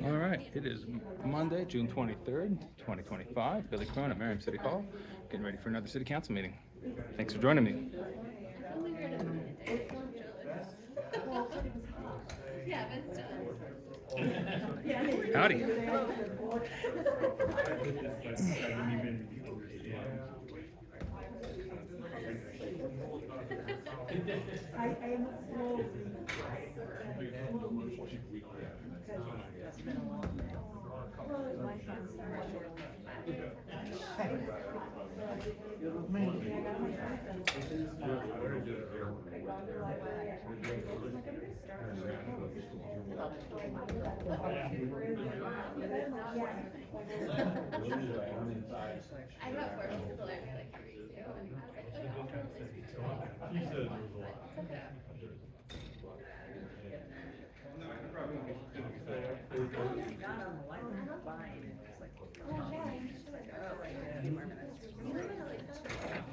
All right, it is Monday, June 23rd, 2025. Billy Crone at Merriam City Hall, getting ready for another City Council meeting. Thanks for joining me. Howdy. I got 4 people every like 3 weeks ago, and I was like, oh,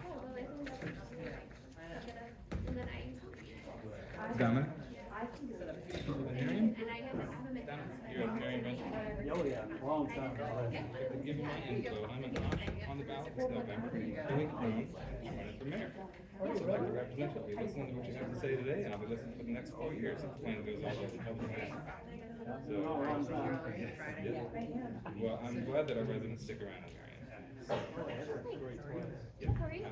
I'll totally speak to them. Dominic? And I haven't met them. You're at Merriam. Oh yeah, long time. Give me my info. I'm on the ballot this November. Billy Crone. I'm running for mayor. So I'd like to represent you. I'll be listening to what you have to say today, and I'll be listening for the next 4 years if the plan goes all the way. So, well, I'm glad that our residents stick around in Merriam. How are you?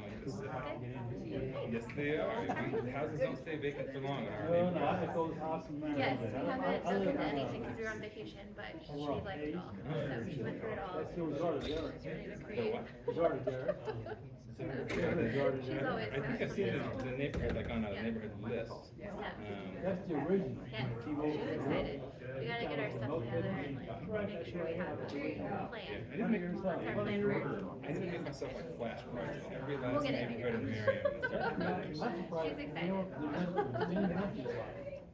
Yes, they are. Houses don't stay vacant for long in our No, neighborhood. I think those houses in Yes, we Maryland. haven't dug into anything because we were on vacation, but she liked it all. So she went through it all. That's your daughter there. She's ready to The create. what? Your daughter there. She's always. I think I've seen it in the neighborhood, like on a neighborhood list. That's the original. Yes, she was excited. We gotta get our stuff together and like make sure we have a plan. I didn't make What's our plan for? I didn't make myself like flashcards in every We'll last get it neighborhood in figured Merriam. She's excited.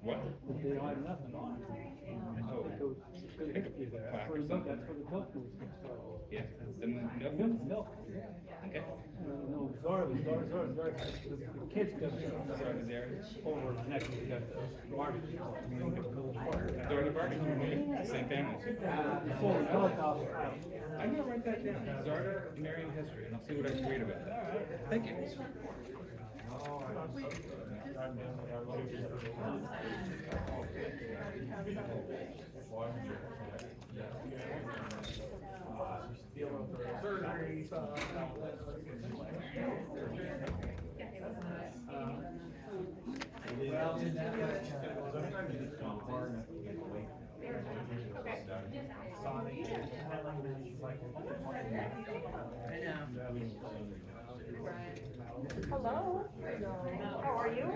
What? They don't have nothing on it. Oh, That's where the milk was started. yeah. The milk. Milk. Okay. No, Zara, the kids got Sorry, the dairy. over next to the market. They're in the parking lot. Same family. Full helicopter house. I'm gonna write that down. Zarda Merriam history, and I'll see what I can read about that. Thank you. Hello. How are you?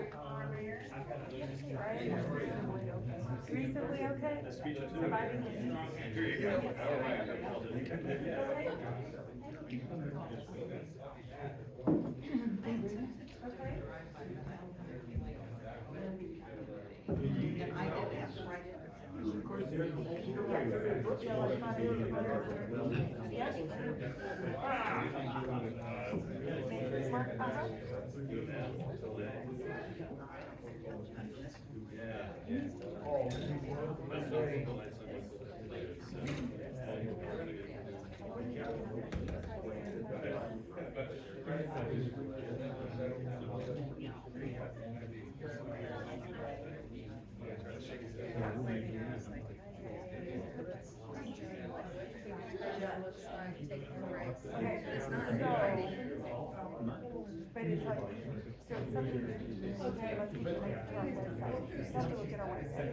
Recently okay? But it's like, so it's something, okay, let's get to our website. You have to look at our website.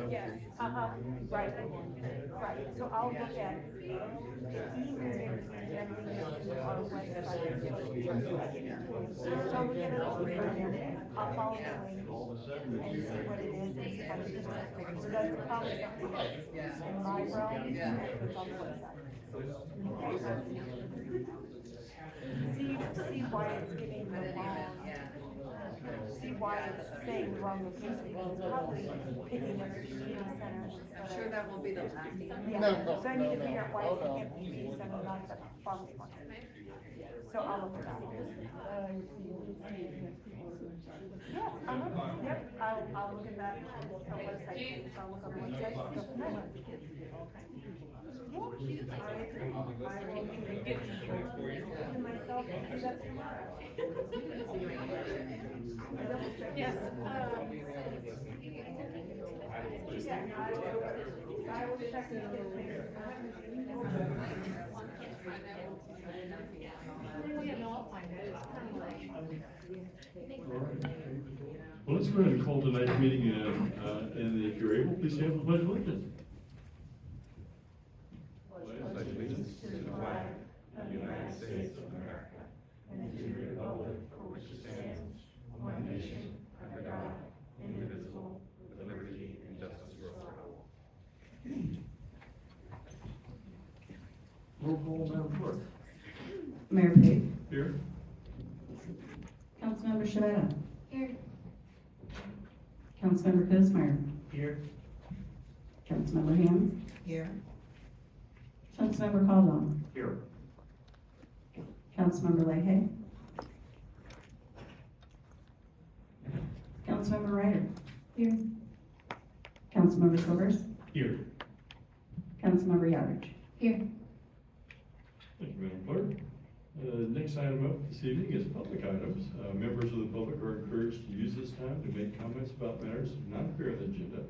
Yes, right, right. So I'll look at the emails and everything that's on our website. So I'll look at it all, I'll follow the link and see what it is and see if I can just, so that's probably something in my realm, it's on the website. See why it's giving the wrong, see why it's saying the wrong location, because it's probably picking up the community center instead of. Sure, that won't be the last. Yeah, so I need to figure out why it's picking up the community center, not the farmer's market. So I'll look at that. Yes, Yep, I'll look at that, website, so I'll look on the website, go from there. I'll be listening for the next 4 years. And myself, do that tomorrow. Yes. Yeah, I will check it out. Yeah, no, I'll find it. It's kind of like. Well, let's go ahead and call tonight's meeting, and if you're able, please stand for the pledge of allegiance. Pledge allegiance to the flag of the United States of America and to the republic for which it stands, one nation, under God, indivisible, with liberty and justice for all. Roll call, Madam Clerk. Mayor Pate, Here. Councilmember Shavetta, Here. Councilmember Cosmeyer, Here. Councilmember Hans, Here. Councilmember Caldwell, Here. Councilmember Leahy, Councilmember Ryder. Here. Councilmember Silvers, Here. Councilmember Yardage. Here. Thank you, Madam Clerk. Next item up this evening is public items. Members of the public are encouraged to use this time to make comments about matters not appear on the agenda.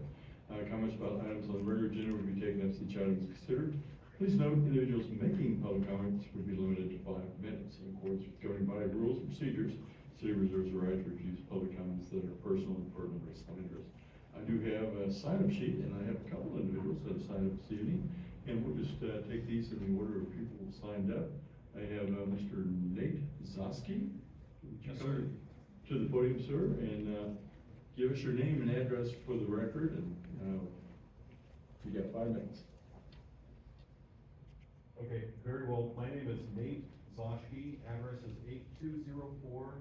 Comments about items on the regular agenda will be taken as each item is considered. Please note, individuals making public comments will be limited to 5 minutes. In accordance with governing body rules and procedures, the city reserves the right to refuse public comments that are personal and pertinent to some interest. I do have a sign-up sheet, and I have a couple of individuals that have signed up this evening, and we'll just take these in the order of people who signed up. I have Mr. Nate Zosky. Would you Yes, come sir. to the podium, sir, and give us your name and address for the record, and you got 5 minutes. Okay, very well. My name is Nate Zoschke. Address is 8204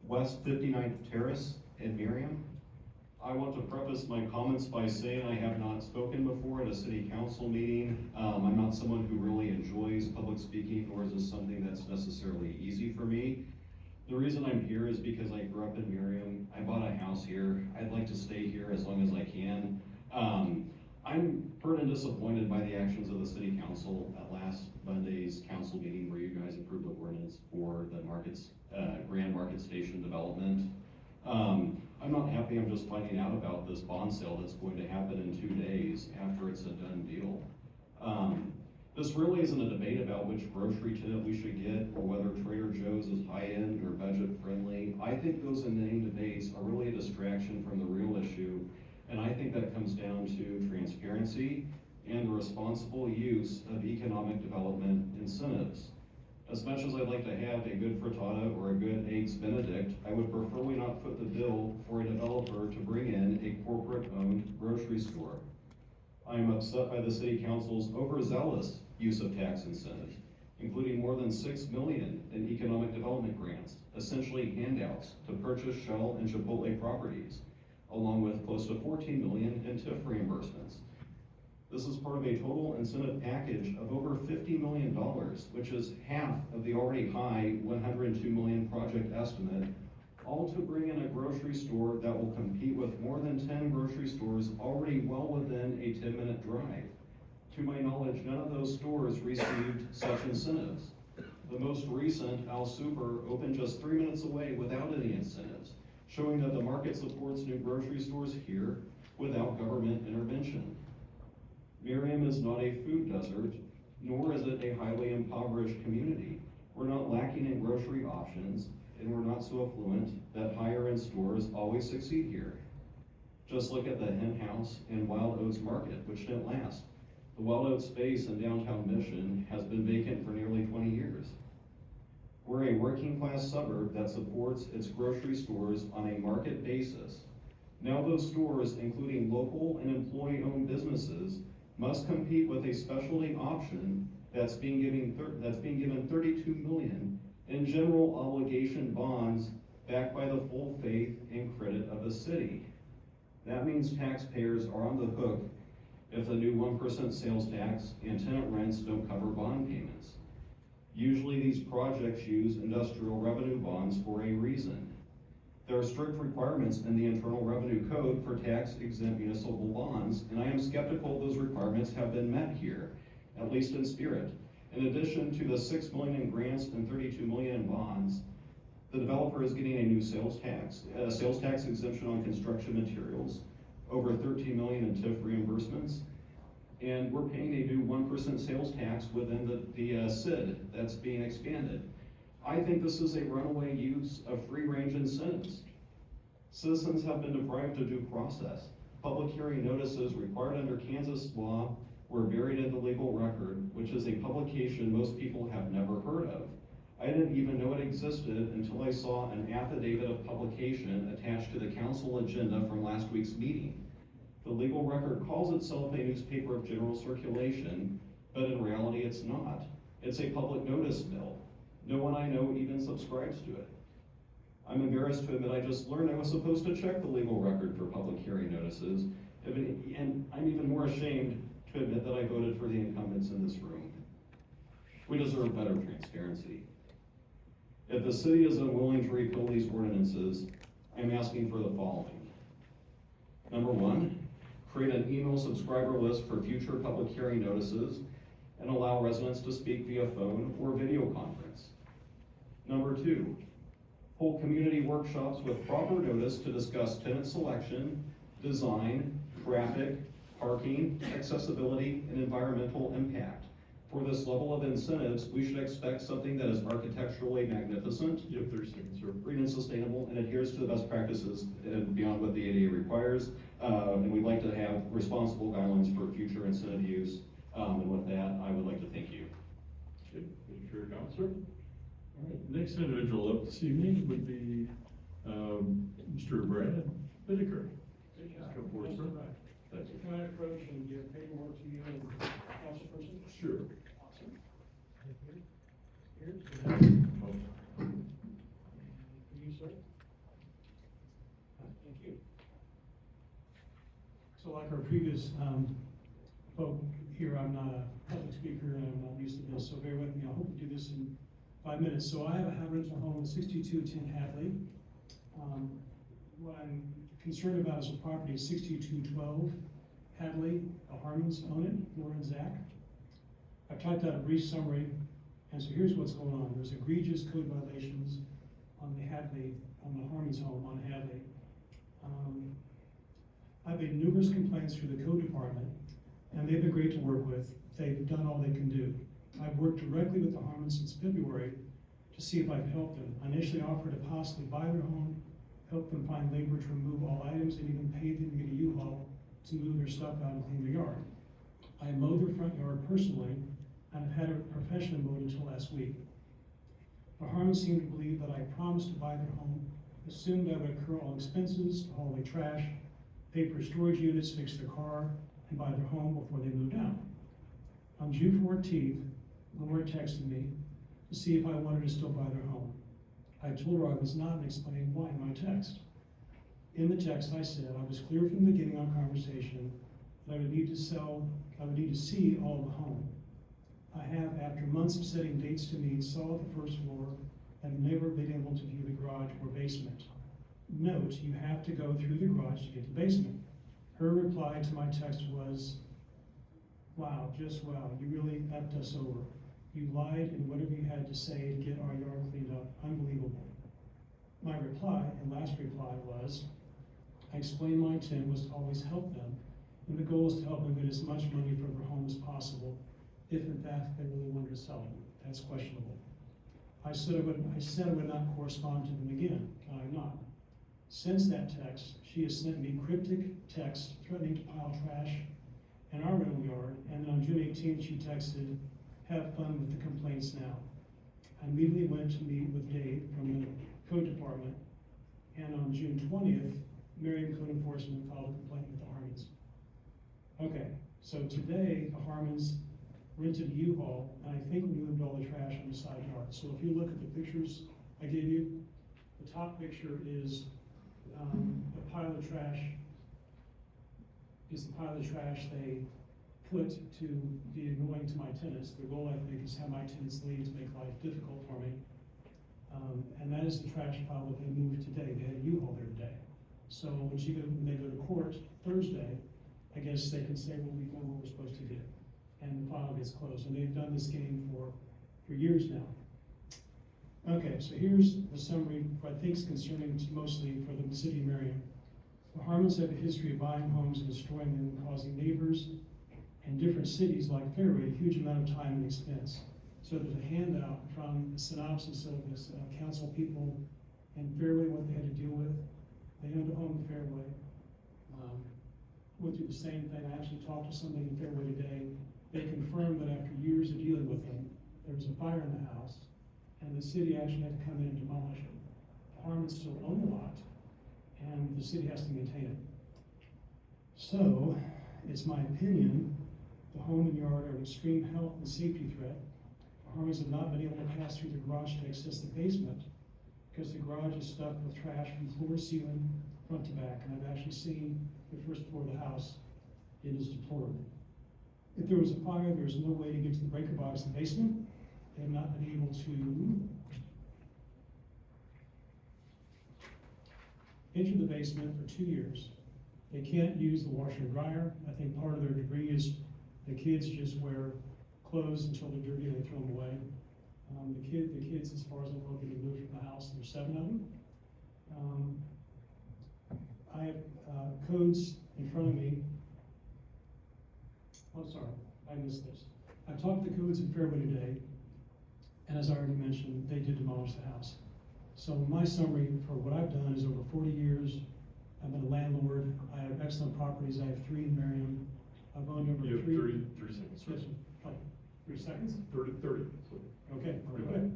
West 59th Terrace in Merriam. I want to preface my comments by saying I have not spoken before at a city council meeting. I'm not someone who really enjoys public speaking, nor is this something that's necessarily easy for me. The reason I'm here is because I grew up in Merriam. I bought a house here. I'd like to stay here as long as I can. I'm hurt and disappointed by the actions of the city council at last Monday's council meeting where you guys approved the ordinance for the Grand Market Station development. I'm not happy I'm just finding out about this bond sale that's going to happen in 2 days after it's a done deal. This really isn't a debate about which grocery tenant we should get or whether Trader Joe's is high-end or budget-friendly. I think those inane debates are really a distraction from the real issue, and I think that comes down to transparency and the responsible use of economic development incentives. As much as I'd like to have a good frittata or a good eggs benedict, I would prefer we not foot the bill for a developer to bring in a corporate-owned grocery store. I am upset by the city council's overzealous use of tax incentives, including more than $6 million in economic development grants, essentially handouts to purchase Shell and Chipotle properties, along with close to $14 million in TIF reimbursements. This is part of a total incentive package of over $50 million, which is half of the already high $102 million project estimate, all to bring in a grocery store that will compete with more than 10 grocery stores already well within a 10-minute drive. To my knowledge, none of those stores received such incentives. The most recent, Al Super, opened just 3 minutes away without any incentives, showing that the market supports new grocery stores here without government intervention. Merriam is not a food desert, nor is it a highly impoverished community. We're not lacking in grocery options, and we're not so affluent that higher-end stores always succeed here. Just look at the Hen House and Wild Oats Market, which didn't last. The Wild Oats space in downtown Mission has been vacant for nearly 20 years. We're a working-class suburb that supports its grocery stores on a market basis. Now those stores, including local and employee-owned businesses, must compete with a specialty option that's being given $32 million in general obligation bonds backed by the full faith and credit of the city. That means taxpayers are on the hook if the new 1% sales tax and tenant rents don't cover bond payments. Usually these projects use industrial revenue bonds for a reason. There are strict requirements in the Internal Revenue Code for tax-exempt municipal bonds, and I am skeptical those requirements have been met here, at least in spirit. In addition to the $6 million in grants and $32 million in bonds, the developer is getting a new sales tax exemption on construction materials, over $13 million in TIF reimbursements, and we're paying a new 1% sales tax within the SID that's being expanded. I think this is a runaway use of free-range incentives. Citizens have been deprived of due process. Public hearing notices required under Kansas law were buried in the legal record, which is a publication most people have never heard of. I didn't even know it existed until I saw an affidavit of publication attached to the council agenda from last week's meeting. The legal record calls itself a newspaper of general circulation, but in reality it's not. It's a public notice mill. No one I know even subscribes to it. I'm embarrassed to admit I just learned I was supposed to check the legal record for public hearing notices, and I'm even more ashamed to admit that I voted for the incumbents in this room. We deserve better transparency. If the city is unwilling to repeal these ordinances, I'm asking for the following. Number one, create an email subscriber list for future public hearing notices and allow residents to speak via phone or video conference. Number two, hold community workshops with proper notice to discuss tenant selection, design, traffic, parking, accessibility, and environmental impact. For this level of incentives, we should expect something that is architecturally magnificent, You have 30 seconds, sir. green and sustainable, and adheres to the best practices and beyond what the ADA requires. And we'd like to have responsible guidelines for future incentive use. And with that, I would like to thank you. Okay, thank you for your comment, sir. All right, next individual up this evening would be, Mr. Brad Whitaker. Come forward, sir. Thank you. Can I approach and give paperwork to you and councilperson? Sure. Awesome. Here. Oh. For you, sir. Thank you. So like our previous, folk here, I'm not a public speaker and I'm not used to this, so bear with me. I hope to do this in 5 minutes. So I have a rental home at 6210 Hadley. What I'm concerned about is a property at 6212 Hadley. The Harmons own it, Laura and Zach. I've typed out a brief summary, and so here's what's going on. There's egregious code violations on the Harmons home on Hadley. I've made numerous complaints through the code department, and they've been great to work with. They've done all they can do. I've worked directly with the Harmons since February to see if I can help them. I initially offered to possibly buy their home, help them find labor to remove all items, and even pay them to get a U-Haul to move their stuff out and clean their yard. I mowed their front yard personally, and have had it professionally mowed until last week. The Harmons seemed to believe that I promised to buy their home, assumed I would incur all expenses, haul away trash, pay for storage units, fix their car, and buy their home before they moved out. On June 14th, Laura texted me to see if I wanted to still buy their home. I told her I was not, and explained why in my text. In the text, I said I was clear from the beginning on conversation that I would need to see all of the home. I have, after months of setting dates to meet, saw the first floor and never been able to view the garage or basement. Note, you have to go through the garage to get the basement. Her reply to my text was, wow, just wow, you really effed us over. You lied in whatever you had to say to get our yard cleaned up. Unbelievable. My reply, and last reply, was, I explained my intent was to always help them, and the goal is to help them get as much money for their home as possible, if in fact they really wanted to sell them. That's questionable. I said I would not correspond to them again. Can I not? Since that text, she has sent me cryptic texts threatening to pile trash in our rental yard, and then on June 18th she texted, have fun with the complaints now. I immediately went to meet with Dave from the code department, and on June 20th, Merriam Code Enforcement filed a complaint with the Harmons. Okay, so today the Harmons rented a U-Haul, and I think removed all the trash from the side yard. So if you look at the pictures I gave you, the top picture is the pile of trash. Is the pile of trash they put to be annoying to my tenants. The goal, I think, is have my tenants leave to make life difficult for me. And that is the trash pile that they moved today. They had a U-Haul there today. So when they go to court Thursday, I guess they can say, well, we've done what we're supposed to do. And the file gets closed. And they've done this game for years now. Okay, so here's the summary, what I think is concerning mostly for the city of Merriam. The Harmons have a history of buying homes and destroying them, causing neighbors in different cities like Fairway a huge amount of time and expense. So there's a handout from the synopsis of this council people in Fairway, what they had to deal with. They owned a home in Fairway. Went through the same thing. I actually talked to somebody in Fairway today. They confirmed that after years of dealing with them, there was a fire in the house, and the city actually had to come in and demolish it. The Harmons still own the lot, and the city has to maintain it. So, it's my opinion, the home and yard are an extreme health and safety threat. The Harmons have not been able to pass through the garage to access the basement, because the garage is stuffed with trash from floor to ceiling, front to back, and I've actually seen the first floor of the house. It is deplorable. If there was a fire, there's no way to get to the breaker box in the basement. They have not been able to enter the basement for 2 years. They can't use the washer and dryer. I think part of their debris is the kids just wear clothes until they're dirty and they throw them away. The kids, as far as I know, have been moved from the house. There's 7 of them. I have codes in front of me. Oh, sorry, I missed this. I talked to codes in Fairway today, and as I already mentioned, they did demolish the house. So my summary for what I've done is over 40 years, I've been a landlord. I have excellent properties. I have 3 in Merriam. I've owned over You have 3. 30 seconds. Yes, sir. Oh, 3 seconds? 30. So Okay, good.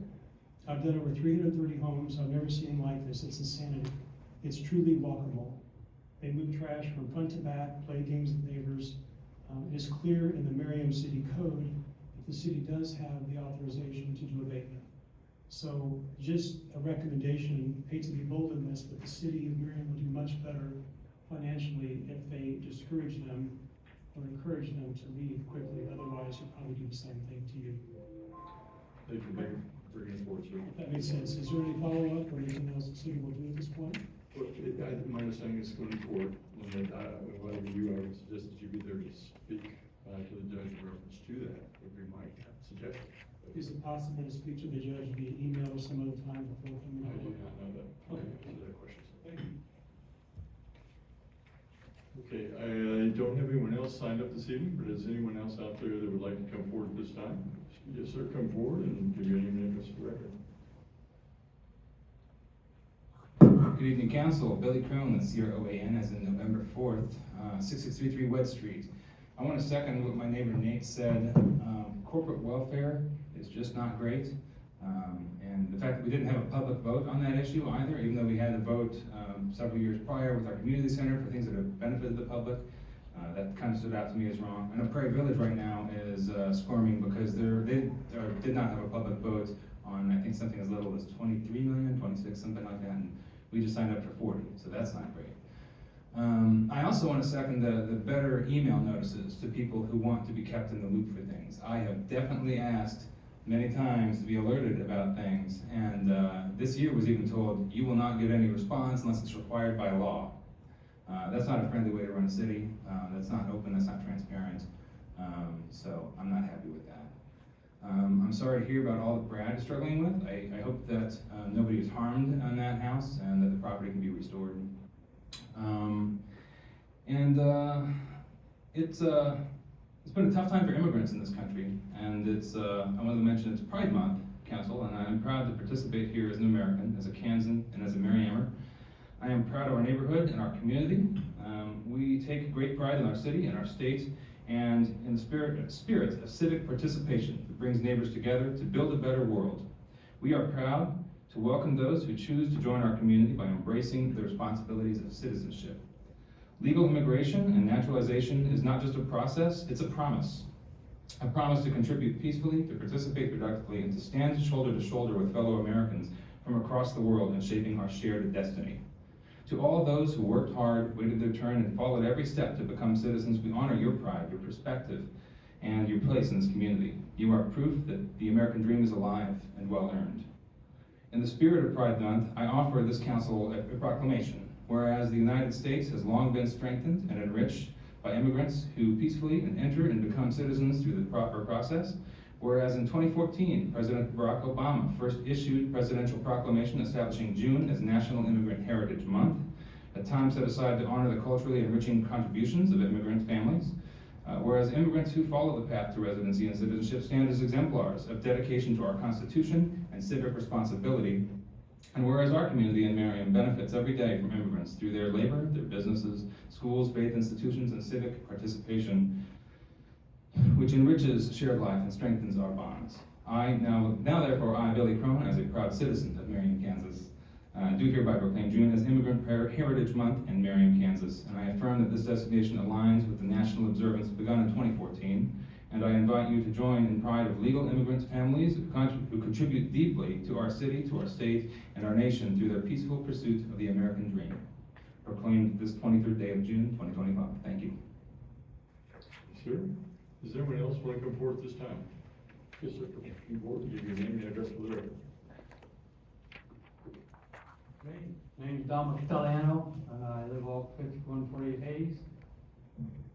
I've done over 330 homes. I've never seen like this. It's insanity. It's truly whack-a-mole. They move trash from front to back, play games with neighbors. It is clear in the Merriam City Code that the city does have the authorization to do abatement. So just a recommendation, hate to be bold in this, but the city of Merriam would do much better financially if they discourage them or encourage them to leave quickly. Otherwise, you'll probably do the same thing to you. thank you, Mayor, for bringing it forward, sir. If that makes sense. Is there any follow-up or anything else the city will do at this point? Well, my understanding is going forward, and that, whatever you, I would suggest that you be there to speak to the judge in reference to that, would be my suggestion. Is it possible to speak to the judge via email or some other time before coming? I do not know that. Okay. Answer that question. Thank you. Okay, I don't have anyone else signed up this evening, but is anyone else out there that would like to come forward at this time? Yes, sir, come forward and give your name and address for the record. Good evening, Council. Billy Crone, that's CROAN, as in November 4th, 6633 West Street. I want to second what my neighbor Nate said. Corporate welfare is just not great. And the fact that we didn't have a public vote on that issue either, even though we had a vote several years prior with our community center for things that have benefited the public, that kind of stood out to me as wrong. I know Prairie Village right now is squirming because they did not have a public vote on, I think, something as little as 23 million, 26, something like that. And we just signed up for 40, so that's not great. I also want to second the better email notices to people who want to be kept in the loop for things. I have definitely asked many times to be alerted about things, and this year was even told, you will not get any response unless it's required by law. That's not a friendly way to run a city. That's not open, that's not transparent. So I'm not happy with that. I'm sorry to hear about all that Brad is struggling with. I hope that nobody is harmed on that house and that the property can be restored. It's been a tough time for immigrants in this country, and I wanted to mention it's Pride Month, Council, and I'm proud to participate here as an American, as a Kansan, and as a Merriamer. I am proud of our neighborhood and our community. We take great pride in our city and our state, and in the spirit of civic participation that brings neighbors together to build a better world. We are proud to welcome those who choose to join our community by embracing the responsibilities of citizenship. Legal immigration and naturalization is not just a process, it's a promise. A promise to contribute peacefully, to participate productively, and to stand shoulder to shoulder with fellow Americans from across the world in shaping our shared destiny. To all those who worked hard, waited their turn, and followed every step to become citizens, we honor your pride, your perspective, and your place in this community. You are proof that the American dream is alive and well earned. In the spirit of Pride Month, I offer this council a proclamation. Whereas the United States has long been strengthened and enriched by immigrants who peacefully enter and become citizens through the proper process. Whereas in 2014, President Barack Obama first issued presidential proclamation establishing June as National Immigrant Heritage Month, a time set aside to honor the culturally enriching contributions of immigrant families. Whereas immigrants who follow the path to residency and citizenship stand as exemplars of dedication to our Constitution and civic responsibility. And whereas our community in Merriam benefits every day from immigrants through their labor, their businesses, schools, faith institutions, and civic participation, which enriches shared life and strengthens our bonds. Now therefore, I, Billy Crone, as a proud citizen of Merriam, Kansas, do hereby proclaim June as Immigrant Heritage Month in Merriam, Kansas, and I affirm that this designation aligns with the national observance begun in 2014, and I invite you to join in pride of legal immigrant families who contribute deeply to our city, to our state, and our nation through their peaceful pursuit of the American dream. Proclaimed this 23rd day of June, 2025. Thank you. Sir, does anyone else want to come forward this time? Yes, sir. Come forward, give your name and address for the record. My name's Dominic Italiano, and I live off 5148 Hayes.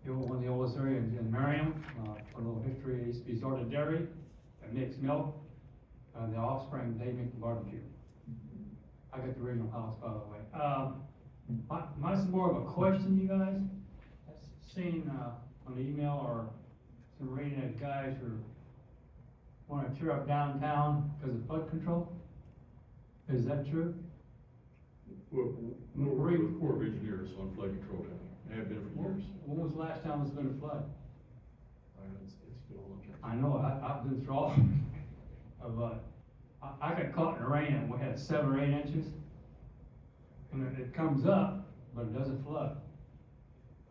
One of the oldest areas in Merriam. For a little history, it used to be Zorda Dairy that makes milk, and the offspring, they make the barbecue. I got the original house, by the way. Mine's more of a question, you guys. I've seen on the email or some reading that guys who want to tear up downtown because of flood control. Is that true? Well, we're the Corps of Engineers on flood control down there. Have been for years. When was the last time it was going to flood? It's been a long time. I know, I've been through all of, I got caught in the rain and we had 7 or 8 inches. And it comes up, but it doesn't flood.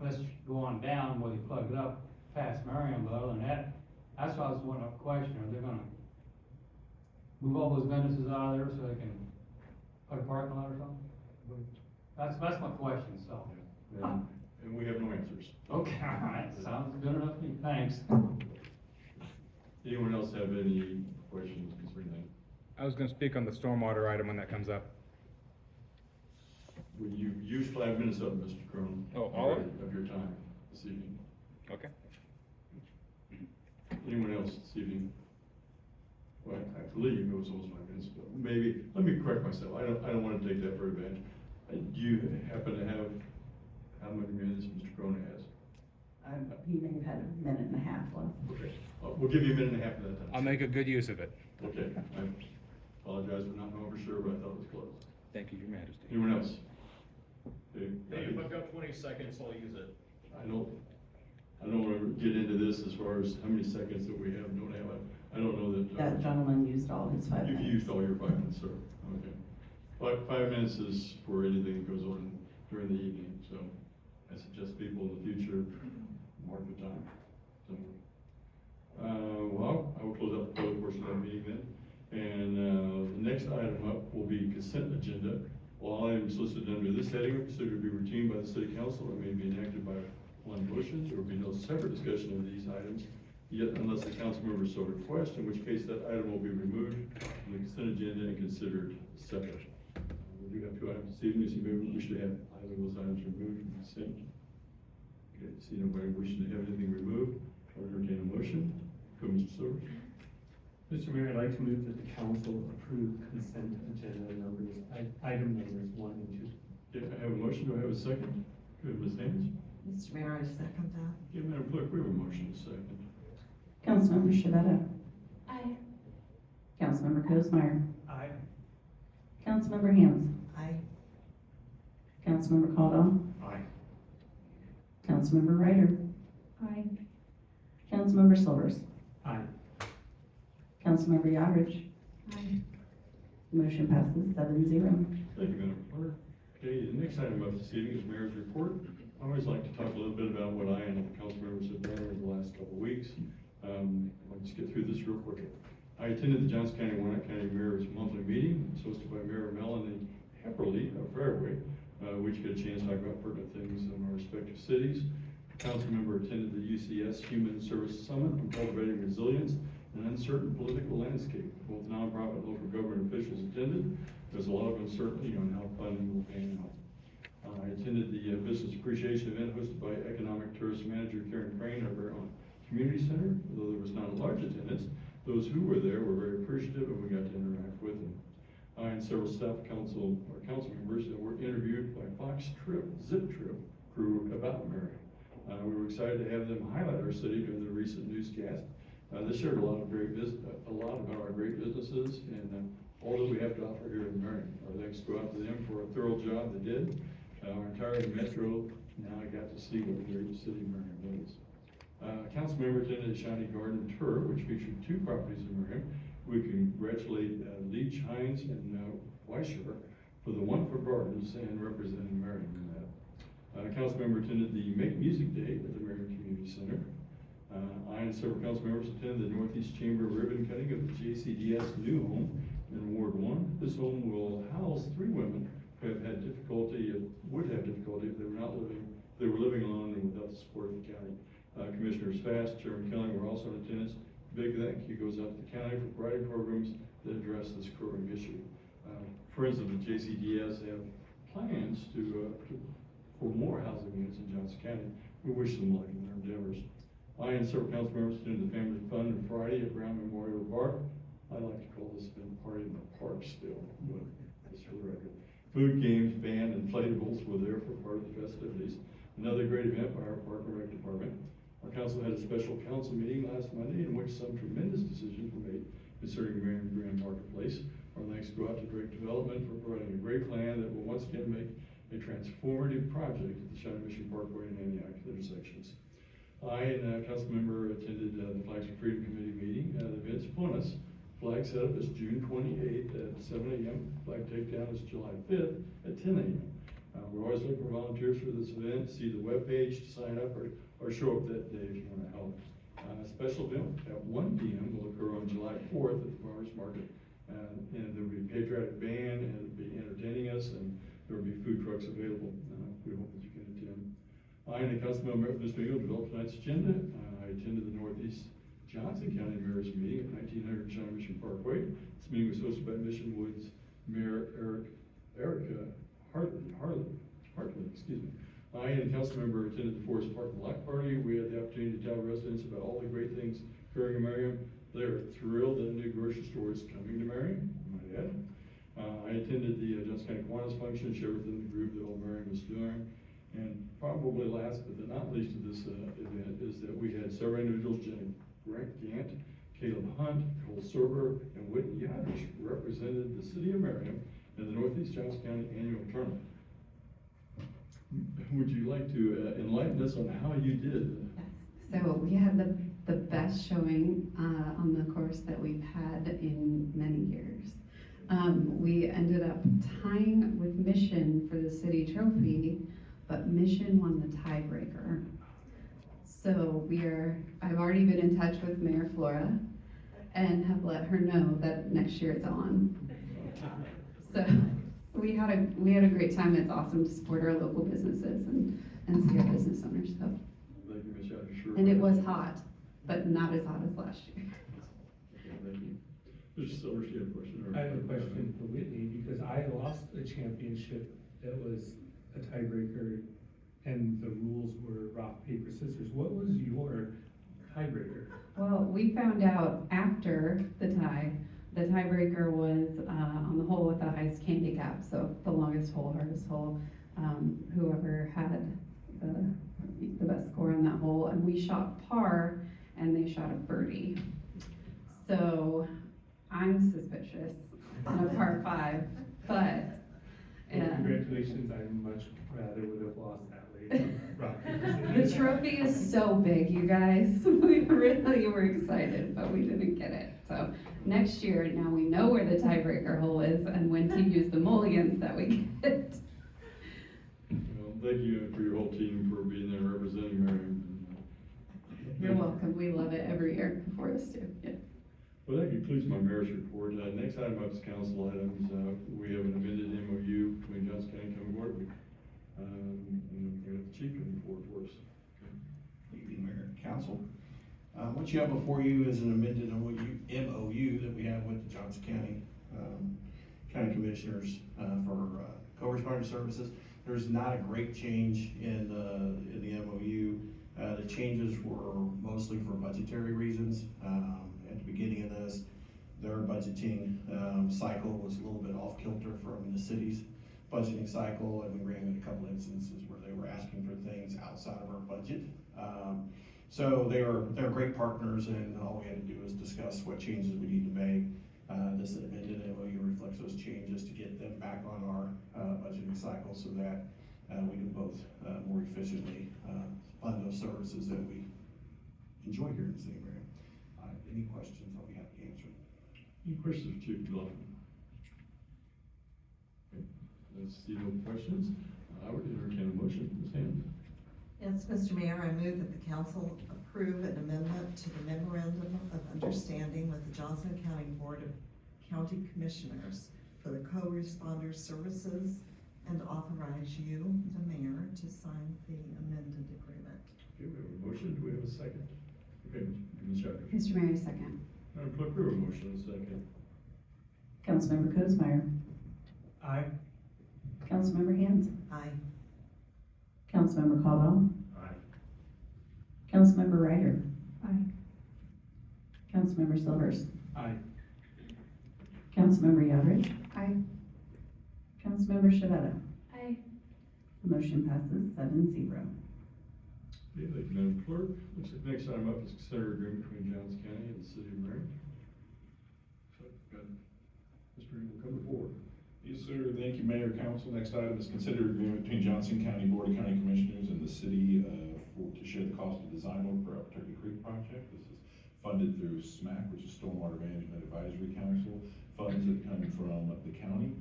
Let's go on down where they plug it up past Merriam, but other than that, that's why I was wanting to question, are they gonna move all those businesses out of there so they can put a parking lot or something? That's my question, so. And we have no answers. Okay, all right, sounds good enough to me, thanks. Anyone else have any questions concerning that? I was gonna speak on the stormwater item when that comes up. Well, you used 5 minutes of it, Mr. Crone. Oh, all of it? Of your time this evening. Okay. Anyone else this evening? Well, I believe it was almost 5 minutes, but maybe, let me correct myself. I don't want to take that for advantage. Do you happen to have how many minutes Mr. Crone has? He may have had a minute and a half left. Okay, we'll give you a minute and a half of that time. I'll make a good use of it. Okay, I apologize for not knowing for sure, but I thought it was close. Thank you, Your Majesty. Anyone else? Okay, Hey, if I've got 20 seconds, I'll use it. I don't want to get into this as far as how many seconds that we have and don't have. I don't know that. That gentleman used all his 5 You've minutes. used all your 5 minutes, sir. Okay. 5 minutes is for anything that goes on during the evening, so I suggest people in the future mark the time. So, well, I will close out the public portion of the meeting then. And the next item up will be consent agenda. All items listed under this heading are considered to be routine by the city council and may be enacted by one motion. There will be no separate discussion of these items, yet unless the council member so requests, in which case that item will be removed from the consent agenda and considered separate. We do have 2 items this evening, so maybe we should have either of those items removed from consent. Okay, see nobody wishing to have anything removed. I would entertain a motion. Go, Mr. Silver. Mr. Mayor, I'd like to move that the council approve consent agenda numbers, item numbers 1 and 2. Okay, I have a motion. Do I have a second? Good, Ms. Haynes. Mr. Mayor, I second that. Okay, Madam Clerk, we have a motion, a second. Councilmember Shavetta. Aye. Councilmember Cosmeyer. Aye. Councilmember Hans. Aye. Councilmember Caldwell. Aye. Councilmember Ryder. Aye. Councilmember Silvers. Aye. Councilmember Yodridge. Aye. Motion passes 7-0. Thank you, Madam Clerk. Okay, the next item up this evening is Mayor's report. I always like to talk a little bit about what I and the council members have done over the last couple of weeks. Let's get through this real quick. I attended the Johnson County, Warnock County Mayor's monthly meeting. It was hosted by Mayor Melanie Hepperly of Fairway, which get a chance to talk about pertinent things in our respective cities. The council member attended the UCS Human Service Summit on cultivating resilience an uncertain political landscape. Both nonprofit and local government officials attended. There's a lot of uncertainty on how funding will pan out. I attended the business appreciation event hosted by Economic Tourism Manager Karen Crane over on Community Center. Although there was not a large attendance, those who were there were very appreciative and we got to interact with them. I and several staff council members were interviewed by Zip Trip crew about Merriam. We were excited to have them highlight our city during the recent newscast. They shared a lot about our great businesses and all that we have to offer here in Merriam. Our thanks go out to them for a thorough job they did. Our entire metro now got to see what a great city Merriam is. Council member attended a Shiny Garden tour, which featured 2 properties in Merriam. We congratulate Leach, Hines, and Weisher for the wonderful gardens and representing Merriam in that. Council member attended the Make Music Day at the Merriam Community Center. I and several council members attended the Northeast Chamber ribbon cutting of the JCDS new home in Ward 1. This home will house 3 women who would have difficulty if they were living alone and without the support of the county. Commissioners Fast, Chairman Kelly were also in attendance. Big thank you goes out to the county for providing programs that address this growing issue. Friends of the JCDS have plans for more housing units in Johnson County. We wish them luck in their endeavors. I and several council members attended the Family Fun on Friday at Brown Memorial Park. I like to call this event party in the park still, but just for the record. Food, games, band, inflatables were there for part of the festivities. Another great event by our Park and Rec Department. Our council had a special council meeting last Monday in which some tremendous decisions were made concerning the Merriam Grand Marketplace. Our thanks go out to Drake Development for providing a great plan that will once again make a transformative project at the Shawnee Mission Parkway and Antioch intersections. I and a council member attended the Flags for Freedom Committee meeting. The event's upon us. Flag setup is June 28th at 7 a.m. Flag takedown is July 5th at 10 a.m. We're always looking for volunteers for this event. See the webpage to sign up or show up that day if you want to help. A special event at 1 p.m. will occur on July 4th at the Farmers Market. And there will be a patriotic band and it'll be entertaining us, and there will be food trucks available. We hope that you can attend. I and the council member of this meeting will develop tonight's agenda. I attended the Northeast Johnson County Mayor's meeting at 1900 Shawnee Mission Parkway. This meeting was hosted by Mission Woods Mayor Erica Hartley, excuse me. I and council member attended the Forest Park Block Party. We had the opportunity to tell residents about all the great things occurring in Merriam. They are thrilled that a new grocery store is coming to Merriam, I might add. I attended the Johnson County Kiwanis function, shared within the group that all Merriam was doing. And probably last but not least of this event is that we had several individuals, Grant Gant, Caleb Hunt, Cole Serber, and Whitney Yadish represented the city of Merriam in the Northeast Johnson County Annual Tournament. Would you like to enlighten us on how you did? Yes, so we had the best showing on the course that we've had in many years. We ended up tying with Mission for the city trophy, but Mission won the tiebreaker. So I've already been in touch with Mayor Flora and have let her know that next year it's on. So we had a great time. It's awesome to support our local businesses and see our business owners. So. Thank you, Ms. Yadish. And it was hot, but not as hot as last year. Okay, thank you. Mr. Silvers, you have a question? I have a question for Whitney, because I lost a championship that was a tiebreaker, and the rules were rock, paper, scissors. What was your tiebreaker? Well, we found out after the tie. The tiebreaker was on the hole with the highest handicap, so the longest hole, hardest hole, whoever had the best score on that hole, and we shot par, and they shot a birdie. So I'm suspicious on a par 5, but. Well, congratulations, I much rather would have lost that way. Rock, paper, The scissors. trophy is so big, you guys. We really were excited, but we didn't get it. So next year, now we know where the tiebreaker hole is and when to use the mulligans that we get. Well, thank you for your whole team for being there representing Merriam. You're welcome. We love it every year before this too. Yeah. Well, that concludes my mayor's report. Next item up is council items. We have an amended MOU between Johnson County and County Board. And we have the chief coming forward for us. Good evening, Mayor and Council. What you have before you is an amended MOU that we have with the Johnson County, County Commissioners, for, co-responder services. There's not a great change in the MOU. The changes were mostly for budgetary reasons. At the beginning of this, their budgeting, cycle was a little bit off kilter from the city's budgeting cycle, and we ran into a couple instances where they were asking for things outside of our budget. So they're great partners, and all we had to do is discuss what changes we need to make. This amended MOU reflects those changes to get them back on our budgeting cycle so that we can both more efficiently fund those services that we enjoy here in the city of Merriam. Any questions, I'll be happy to answer. Any questions for Chief McLaughlin? Okay, let's see no questions. I would entertain a motion, Ms. Hand. Yes, Mr. Mayor, I move that the council approve an amendment to the memorandum of understanding with the Johnson County Board of County Commissioners for the co-responder services and authorize you, the mayor, to sign the amended agreement. Okay, we have a motion. Do we have a second? Okay, Ms. Shepherd. Mr. Mayor, second. Madam Clerk, we have a motion and a second. Councilmember Cosmeyer. Aye. Councilmember Hans. Aye. Councilmember Caldwell. Aye. Councilmember Ryder. Aye. Councilmember Silvers. Aye. Councilmember Yodridge. Aye. Councilmember Shavetta. Aye. Motion passes 7-0. Okay, thank you, Madam Clerk. Looks like the next item up is consider agreement between Johnson County and the City of Merriam. So, got Mr. Reed will come forward. Yes, sir. Thank you, Mayor, Council. Next item is consider agreement between Johnson County Board of County Commissioners and the city to share the cost of design work for our Turkey Creek project. This is funded through SMAC, which is Stormwater Management Advisory Council, funds that come from the county.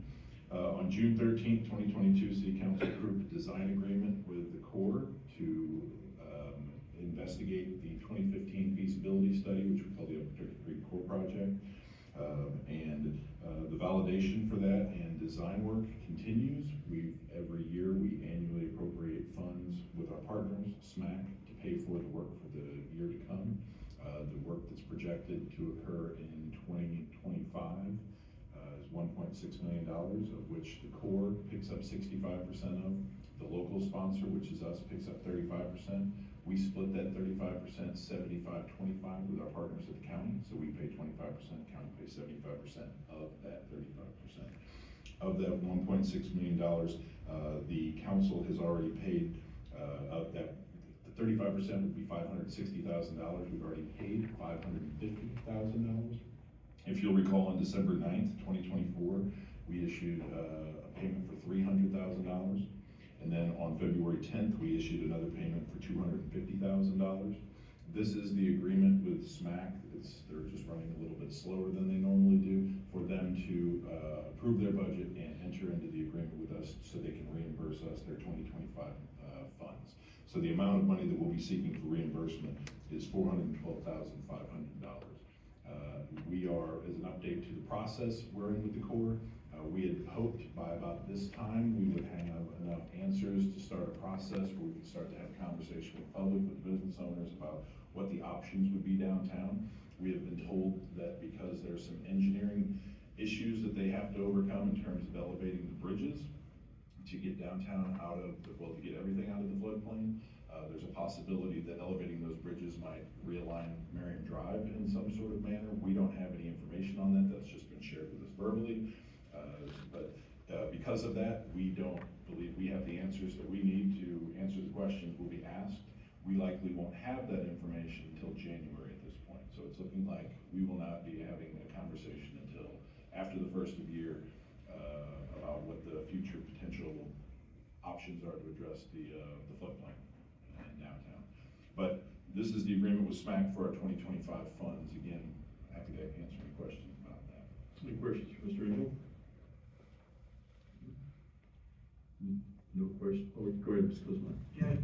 On June 13th, 2022, City Council approved a design agreement with the Corps to investigate the 2015 feasibility study, which we call the Turkey Creek Core Project. The validation for that and design work continues. Every year we annually appropriate funds with our partners, SMAC, to pay for the work for the year to come. The work that's projected to occur in 2025 is $1.6 million, of which the Corps picks up 65% of. The local sponsor, which is us, picks up 35%. We split that 35%, 75-25 with our partners at the county. So we pay 25%, the county pays 75% of that 35%. Of that $1.6 million, the council has already paid, of that, the 35% would be $560,000. We've already paid $550,000. If you'll recall, on December 9th, 2024, we issued a payment for $300,000. And then on February 10th, we issued another payment for $250,000. This is the agreement with SMAC. They're just running a little bit slower than they normally do, for them to approve their budget and enter into the agreement with us so they can reimburse us their 2025 funds. So the amount of money that we'll be seeking for reimbursement is $412,500. We are, as an update to the process we're in with the Corps, we had hoped by about this time we would have enough answers to start a process where we could start to have a conversation with public, with business owners about what the options would be downtown. We have been told that because there's some engineering issues that they have to overcome in terms of elevating the bridges to get downtown out of, to get everything out of the floodplain, there's a possibility that elevating those bridges might realign Merriam Drive in some sort of manner. We don't have any information on that. That's just been shared with us verbally. Because of that, we don't believe we have the answers that we need to answer the questions we'll be asked. We likely won't have that information until January at this point. So it's looking like we will not be having a conversation until after the first of the year about what the future potential options are to address the floodplain in downtown. But this is the agreement with SMAC for our 2025 funds. Again, happy to answer any questions about that. Any questions for Mr. Engel? No question. Oh, go ahead, Mr. Cosman. Yeah,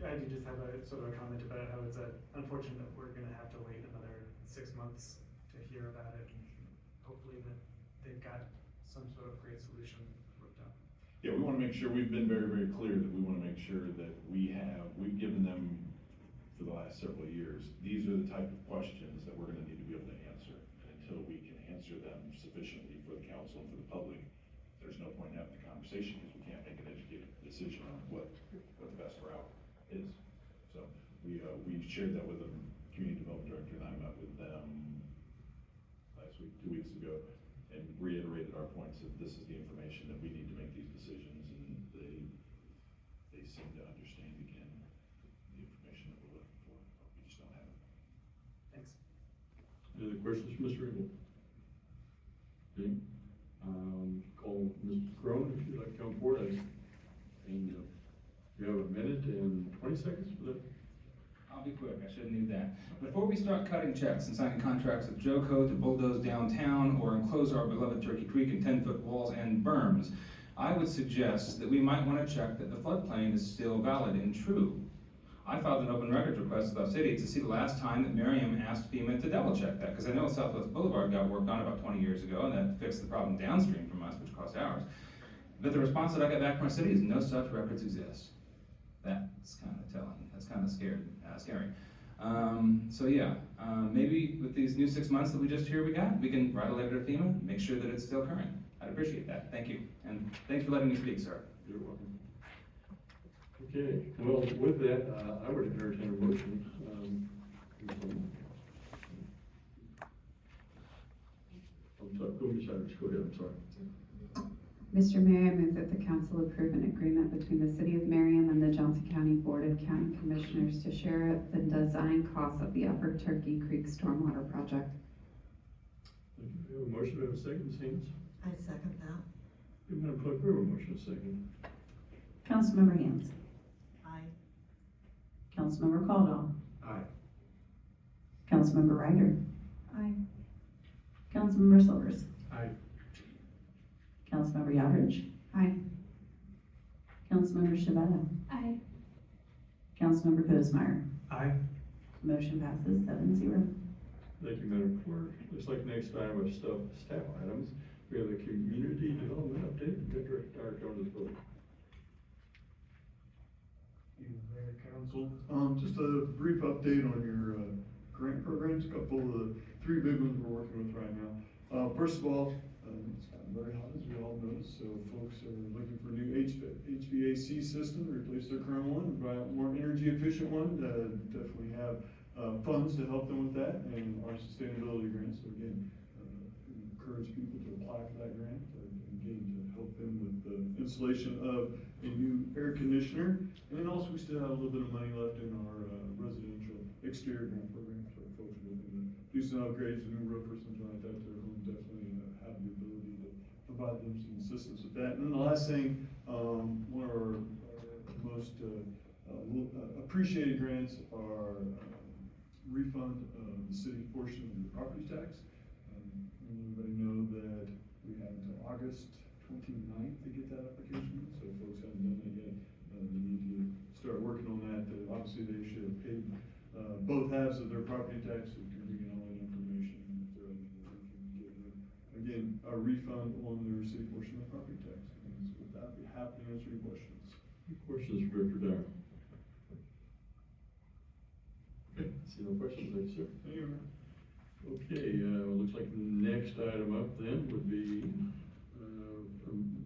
I do just have a sort of a comment about how it's unfortunate that we're gonna have to wait another 6 months to hear about it. And hopefully that they've got some sort of great solution worked out. Yeah, we want to make sure, we've been very, very clear that we want to make sure that we've given them for the last several years. These are the type of questions that we're gonna need to be able to answer. And until we can answer them sufficiently for the council and for the public, there's no point in having the conversation, because we can't make an educated decision on what the best route is. So we shared that with the community development director, and I met with them last week, 2 weeks ago, and reiterated our points that this is the information that we need to make these decisions, and they seem to understand again the information that we're looking for. We just don't have it. Thanks. Any other questions for Mr. Abel? Okay, call Mr. Crone if you'd like to come forward. And you have a minute and 20 seconds for that. I'll be quick, I shouldn't need that. Before we start cutting checks and signing contracts with Joco to bulldoze downtown or enclose our beloved Turkey Creek in 10-foot walls and berms, I would suggest that we might want to check that the floodplain is still valid and true. I filed an open records request with the city to see the last time that Merriam asked FEMA to double check that, because I know Southwest Boulevard got worked on about 20 years ago, and that fixed the problem downstream from us, which cost hours. But the response that I got back from our city is no such records exist. That's kind of telling. That's kind of scary. So yeah, maybe with these new 6 months that we just we can write a letter to FEMA, make sure that it's still current. I'd appreciate that. Thank you. And thanks for letting me speak, sir. You're welcome. Okay, well, with that, I would entertain a motion. Go ahead, I'm sorry. Mr. Mayor, I move that the council approve an agreement between the City of Merriam and the Johnson County Board of County Commissioners to share the design costs of the Upper Turkey Creek Stormwater Project. Thank you. We have a motion, we have a second, Ms. Haynes. I second that. Madam Clerk, we have a motion, a second. Councilmember Hans. Aye. Councilmember Caldwell. Aye. Councilmember Ryder. Aye. Councilmember Silvers. Aye. Councilmember Yodridge. Aye. Councilmember Shabeta. Aye. Councilmember Kutzmeyer. Aye. Motion passes 7-0. Thank you, Madam Clerk. Looks like next item of staff items, we have a community development update. Director Dyer, come to the podium. Mayor, Council, just a brief update on your grant programs, a couple of the three big ones we're working with right now. First of all, it's gotten very hot, as we all know, so folks are looking for a new HVAC system to replace their current one and buy a more energy efficient one. Definitely have funds to help them with that, and our sustainability grant. So again, encourage people to apply for that grant, again, to help them with the installation of a new air conditioner. And then also we still have a little bit of money left in our residential exterior grant program. So if folks are looking to do some upgrades, a new roof or something like that to their home, definitely have the ability to provide them some assistance with that. And then the last thing, one of our most appreciated grants are refund of the city portion of the property tax. Everybody know that we have until August 29th to get that application, so if folks haven't done that yet, they need to start working on that. Obviously, they should have paid both halves of their property tax, so you can bring in all that information, and if they're eligible, we can give them, again, a refund on their city portion of the property tax. And so with that, I'd be happy to answer your questions. Any questions for Director Dyer? Okay, see no questions, thank you, sir. Thank you, Mayor. Okay, looks like the next item up then would be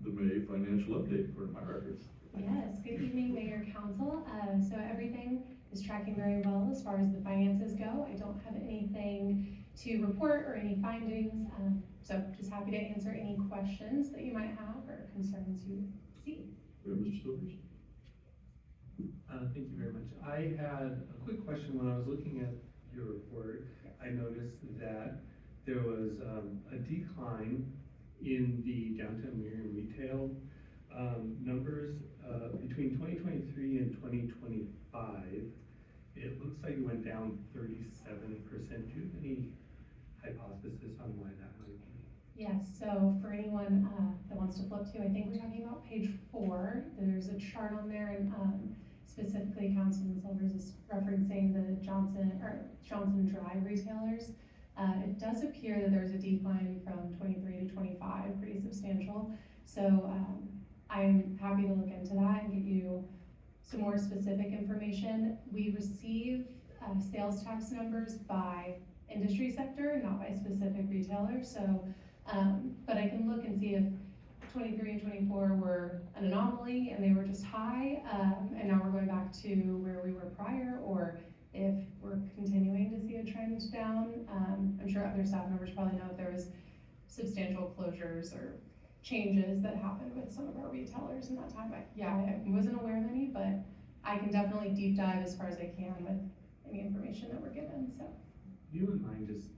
the May financial update for my records. Yes, good evening, Mayor, Council. So everything is tracking very well as far as the finances go. I don't have anything to report or any findings, so just happy to answer any questions that you might have or concerns you see. Mr. Silvers? Thank you very much. I had a quick question. When I was looking at your report, I noticed that there was a decline in the downtown Merriam retail numbers between 2023 and 2025. It looks like it went down 37%. Do you have any hypothesis on why that might be? Yes, so for anyone that wants to flip to, I think we're talking about page 4. There's a chart on there, and specifically Councilman Silvers is referencing the Johnson Drive retailers. It does appear that there's a decline from 23 to 25, pretty substantial. So I'm happy to look into that and give you some more specific information. We receive sales tax numbers by industry sector, not by specific retailer, so, but I can look and see if 23 and 24 were an anomaly and they were just high, and now we're going back to where we were prior, or if we're continuing to see a trend down. I'm sure other staff members probably know if there was substantial closures or changes that happened with some of our retailers in that time. I wasn't aware of any, but I can definitely deep dive as far as I can with any information that we're given, so. Do you wouldn't mind just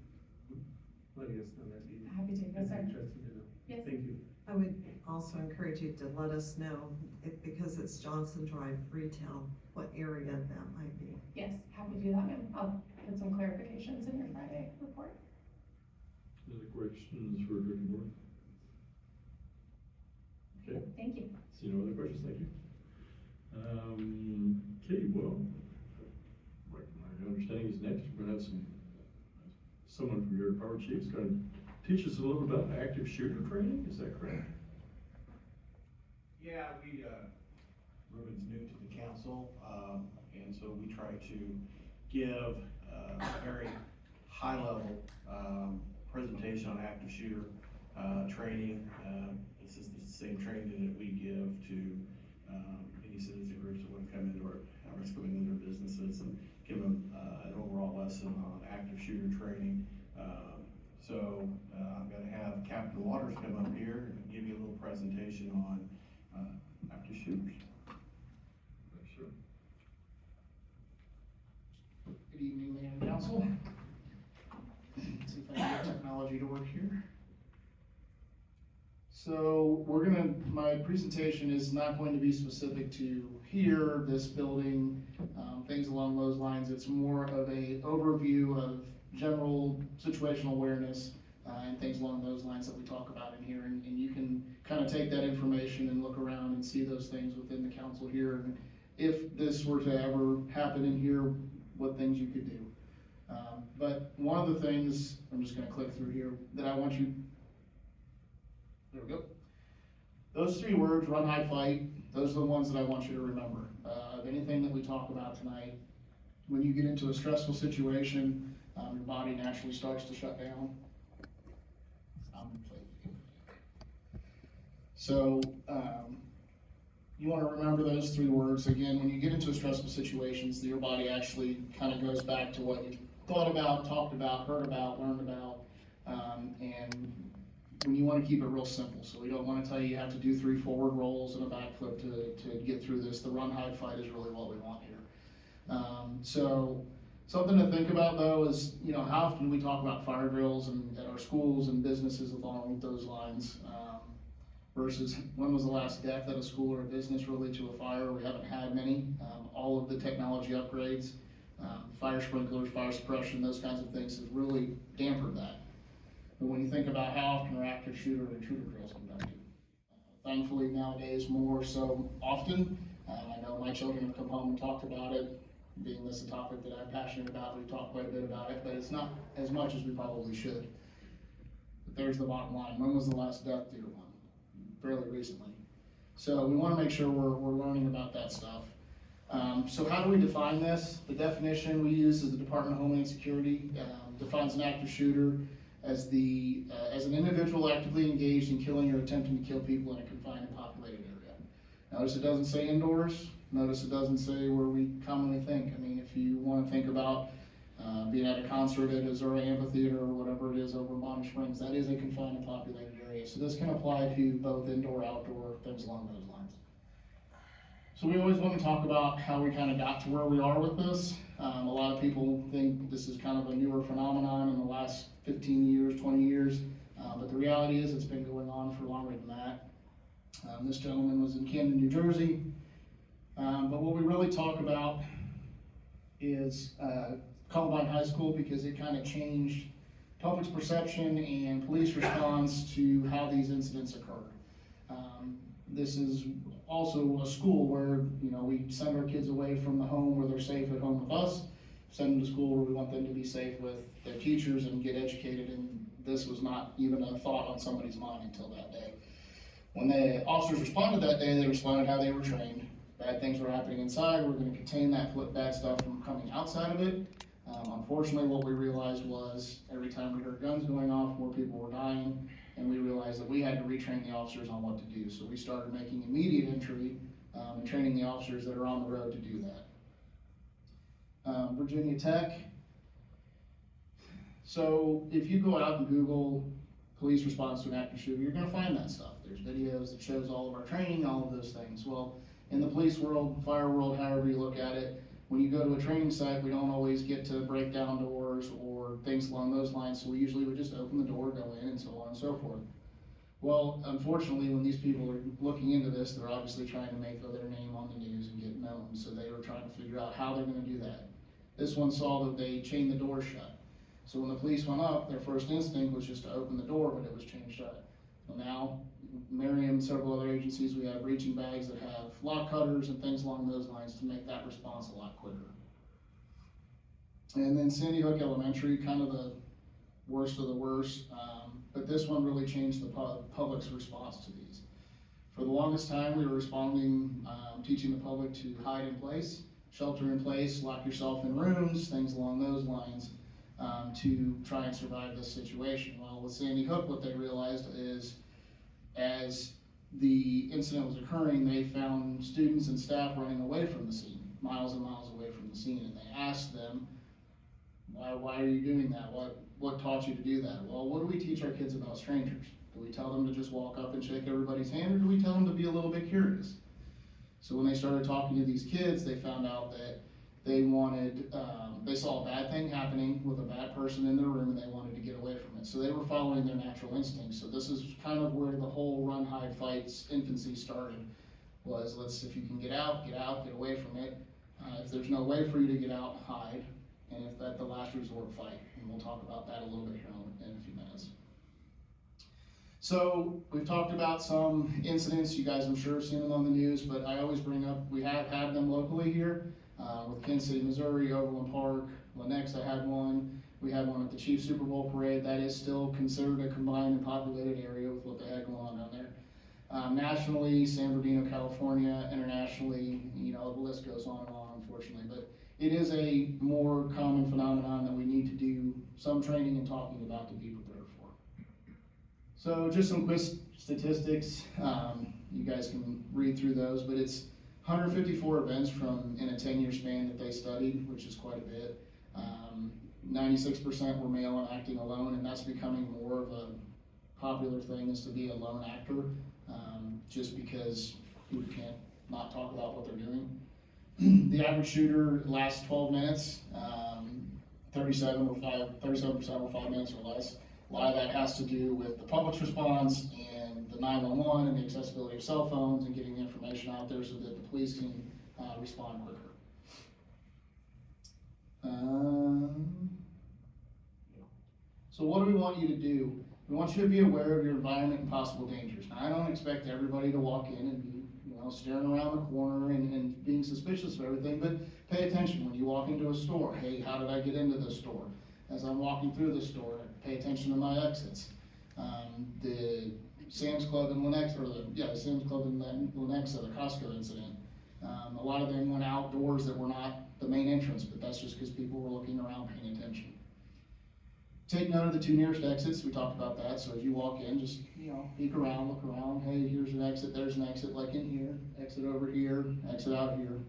letting us know that? Happy to, yes, sir. Interested to know. Yes. Thank you. I would also encourage you to let us know, if, because it's Johnson Drive Retail, what area that might be. Yes, happy to do that, ma'am. I'll put some clarifications in your Friday report. Any other questions for Director Moore? Okay. Thank you. See no other questions, thank you. Okay, well, my understanding is next, we're gonna have someone from your department chief is gonna teach us a little bit about active shooter training, is that correct? Yeah, Ruben's new to the council, and so we try to give a very high-level presentation on active shooter training. This is the same training that we give to any citizen groups that want to come into our businesses, and give them an overall lesson on active shooter training. So I'm going to have Captain Waters come up here and give you a little presentation on active shooters. Sure. Good evening, Mayor and Council. Let's see if I can get technology to work here. So my presentation is not going to be specific to here, this building, things along those lines. It's more of a overview of general situational awareness and things along those lines that we talk about in here. And you can kind of take that information and look around and see those things within the council here. And if this were to ever happen in here, what things you could do. But one of the things, I'm just gonna click through here, that I want you, there we go. Those three words, run, hide, fight, those are the ones that I want you to remember. Of anything that we talk about tonight, when you get into a stressful situation, your body naturally starts to shut down. So, you want to remember those three words. Again, when you get into stressful situations, your body actually kind of goes back to what you thought about, talked about, heard about, learned about, and when you want to keep it real simple. So we don't want to tell you have to do 3 forward rolls and a backflip to get through this. The run, hide, fight is really what we want here. So something to think about though is, how often we talk about fire drills and at our schools and businesses along those lines, versus when was the last death at a school or a business related to a fire? We haven't had many. All of the technology upgrades, fire sprinklers, fire suppression, those kinds of things have really dampened that. But when you think about how often are active shooter and intruder drills conducted, thankfully nowadays more so often. I know my children have come home and talked about it, being this a topic that I'm passionate about. We've talked quite a bit about it, but it's not as much as we probably should. But there's the bottom line. When was the last death due to one? Fairly recently. So we want to make sure we're learning about that stuff. So how do we define this? The definition we use is the Department of Homeland Security defines an active shooter as an individual actively engaged in killing or attempting to kill people in a confined and populated area. Notice it doesn't say indoors. Notice it doesn't say where we commonly think. I mean, if you want to think about being at a concert at Missouri Amphitheater or whatever it is over in Bonner Springs, that is a confined and populated area. So this can apply to both indoor, outdoor, things along those lines. So we always want to talk about how we kind of got to where we are with this. A lot of people think this is kind of a newer phenomenon in the last 15 years, 20 years, but the reality is it's been going on for longer than that. This gentleman was in Camden, New Jersey, but what we really talk about is Columbine High School, because it kind of changed public's perception and police response to how these incidents occurred. This is also a school where, we send our kids away from the home where they're safe at home with us, send them to school where we want them to be safe with their teachers and get educated, and this was not even a thought on somebody's mind until that day. When the officers responded that day, they responded how they were trained. bad things were happening inside, we're gonna contain that bad stuff from coming outside of it. Unfortunately, what we realized was every time we heard guns going off, more people were dying, and we realized that we had to retrain the officers on what to do. So we started making immediate entry and training the officers that are on the road to do that. Virginia Tech. So if you go out and Google police response to an active shooter, you're gonna find that stuff. There's videos that shows all of our training, all of those things. Well, in the police world, fire world, however you look at it, when you go to a training site, we don't always get to break down doors or things along those lines, so we usually would just open the door, go in, and so on and so forth. Well, unfortunately, when these people are looking into this, they're obviously trying to make their name on the news and get known, so they were trying to figure out how they're gonna do that. This one saw that they chained the door shut. So when the police went up, their first instinct was just to open the door, but it was chained shut. So now, Merriam and several other agencies, we have breaching bags that have lock cutters and things along those lines to make that response a lot quicker. And then Sandy Hook Elementary, kind of the worst of the worst, but this one really changed the public's response to these. For the longest time, we were responding, teaching the public to hide in place, shelter in place, lock yourself in rooms, things along those lines, to try and survive this situation. Well, with Sandy Hook, what they realized is, as the incident was occurring, they found students and staff running away from the scene, miles and miles away from the scene, and they asked them, why are you doing that? What taught you to do that? Well, what do we teach our kids about strangers? Do we tell them to just walk up and shake everybody's hand, or do we tell them to be a little bit curious? So when they started talking to these kids, they found out that they wanted, they saw a bad thing happening with a bad person in their room, and they wanted to get away from it. So they were following their natural instincts. So this is kind of where the whole run, hide, fight's infancy started, was if you can get out, get away from it. If there's no way for you to get out, hide. And if at the last resort, fight. And we'll talk about that a little bit here in a few minutes. So we've talked about some incidents. You guys, I'm sure, have seen them on the news, but I always bring up, we have had them locally here. With Kansas City, Missouri, Overland Park, Lenexa had one. We had one at the Chiefs Super Bowl parade. That is still considered a combined and populated area with what they had going on down there. Nationally, San Bernardino, California, internationally, the list goes on and on, unfortunately. But it is a more common phenomenon that we need to do some training and talking about to be prepared for. So just some quick statistics. You guys can read through those, but it's 154 events in a 10-year span that they studied, which is quite a bit. 96% were male and acting alone, and that's becoming more of a popular thing, is to be a lone actor, just because people can't not talk about what they're doing. The average shooter lasts 12 minutes, 37% were 5 minutes or less. A lot of that has to do with the public's response and the 911 and the accessibility of cell phones and getting the information out there so that the police can respond quicker. So what do we want you to do? We want you to be aware of your environment and possible dangers. Now, I don't expect everybody to walk in and be staring around the corner and being suspicious of everything, but pay attention when you walk into a store. Hey, how did I get into this store? As I'm walking through the store, pay attention to my exits. The Sam's Club in Lenexa, the Sam's Club in Lenexa, the Costco incident. A lot of them went outdoors that were not the main entrance, but that's just because people were looking around, paying attention. Take note of the 2 nearest exits. We talked about that. So as you walk in, just peek around, look around. Hey, here's an exit. There's an exit, like in here. Exit over here. Exit out here.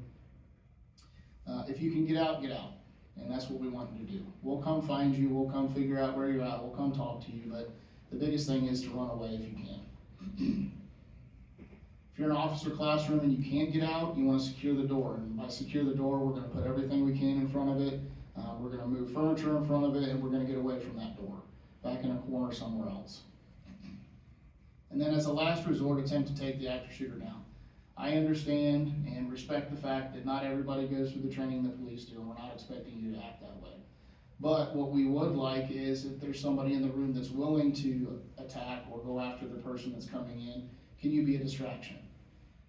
If you can get out, get out. And that's what we want you to do. We'll come find you. We'll come figure out where you're at. We'll come talk to you. But the biggest thing is to run away if you can. If you're in an office or classroom and you can't get out, you want to secure the door. And by secure the door, we're going to put everything we can in front of it. We're going to move furniture in front of it, and we're going to get away from that door, back in a corner somewhere else. And then as a last resort, attempt to take the active shooter down. I understand and respect the fact that not everybody goes through the training the police do, and we're not expecting you to act that way. But what we would like is if there's somebody in the room that's willing to attack or go after the person that's coming in, can you be a distraction?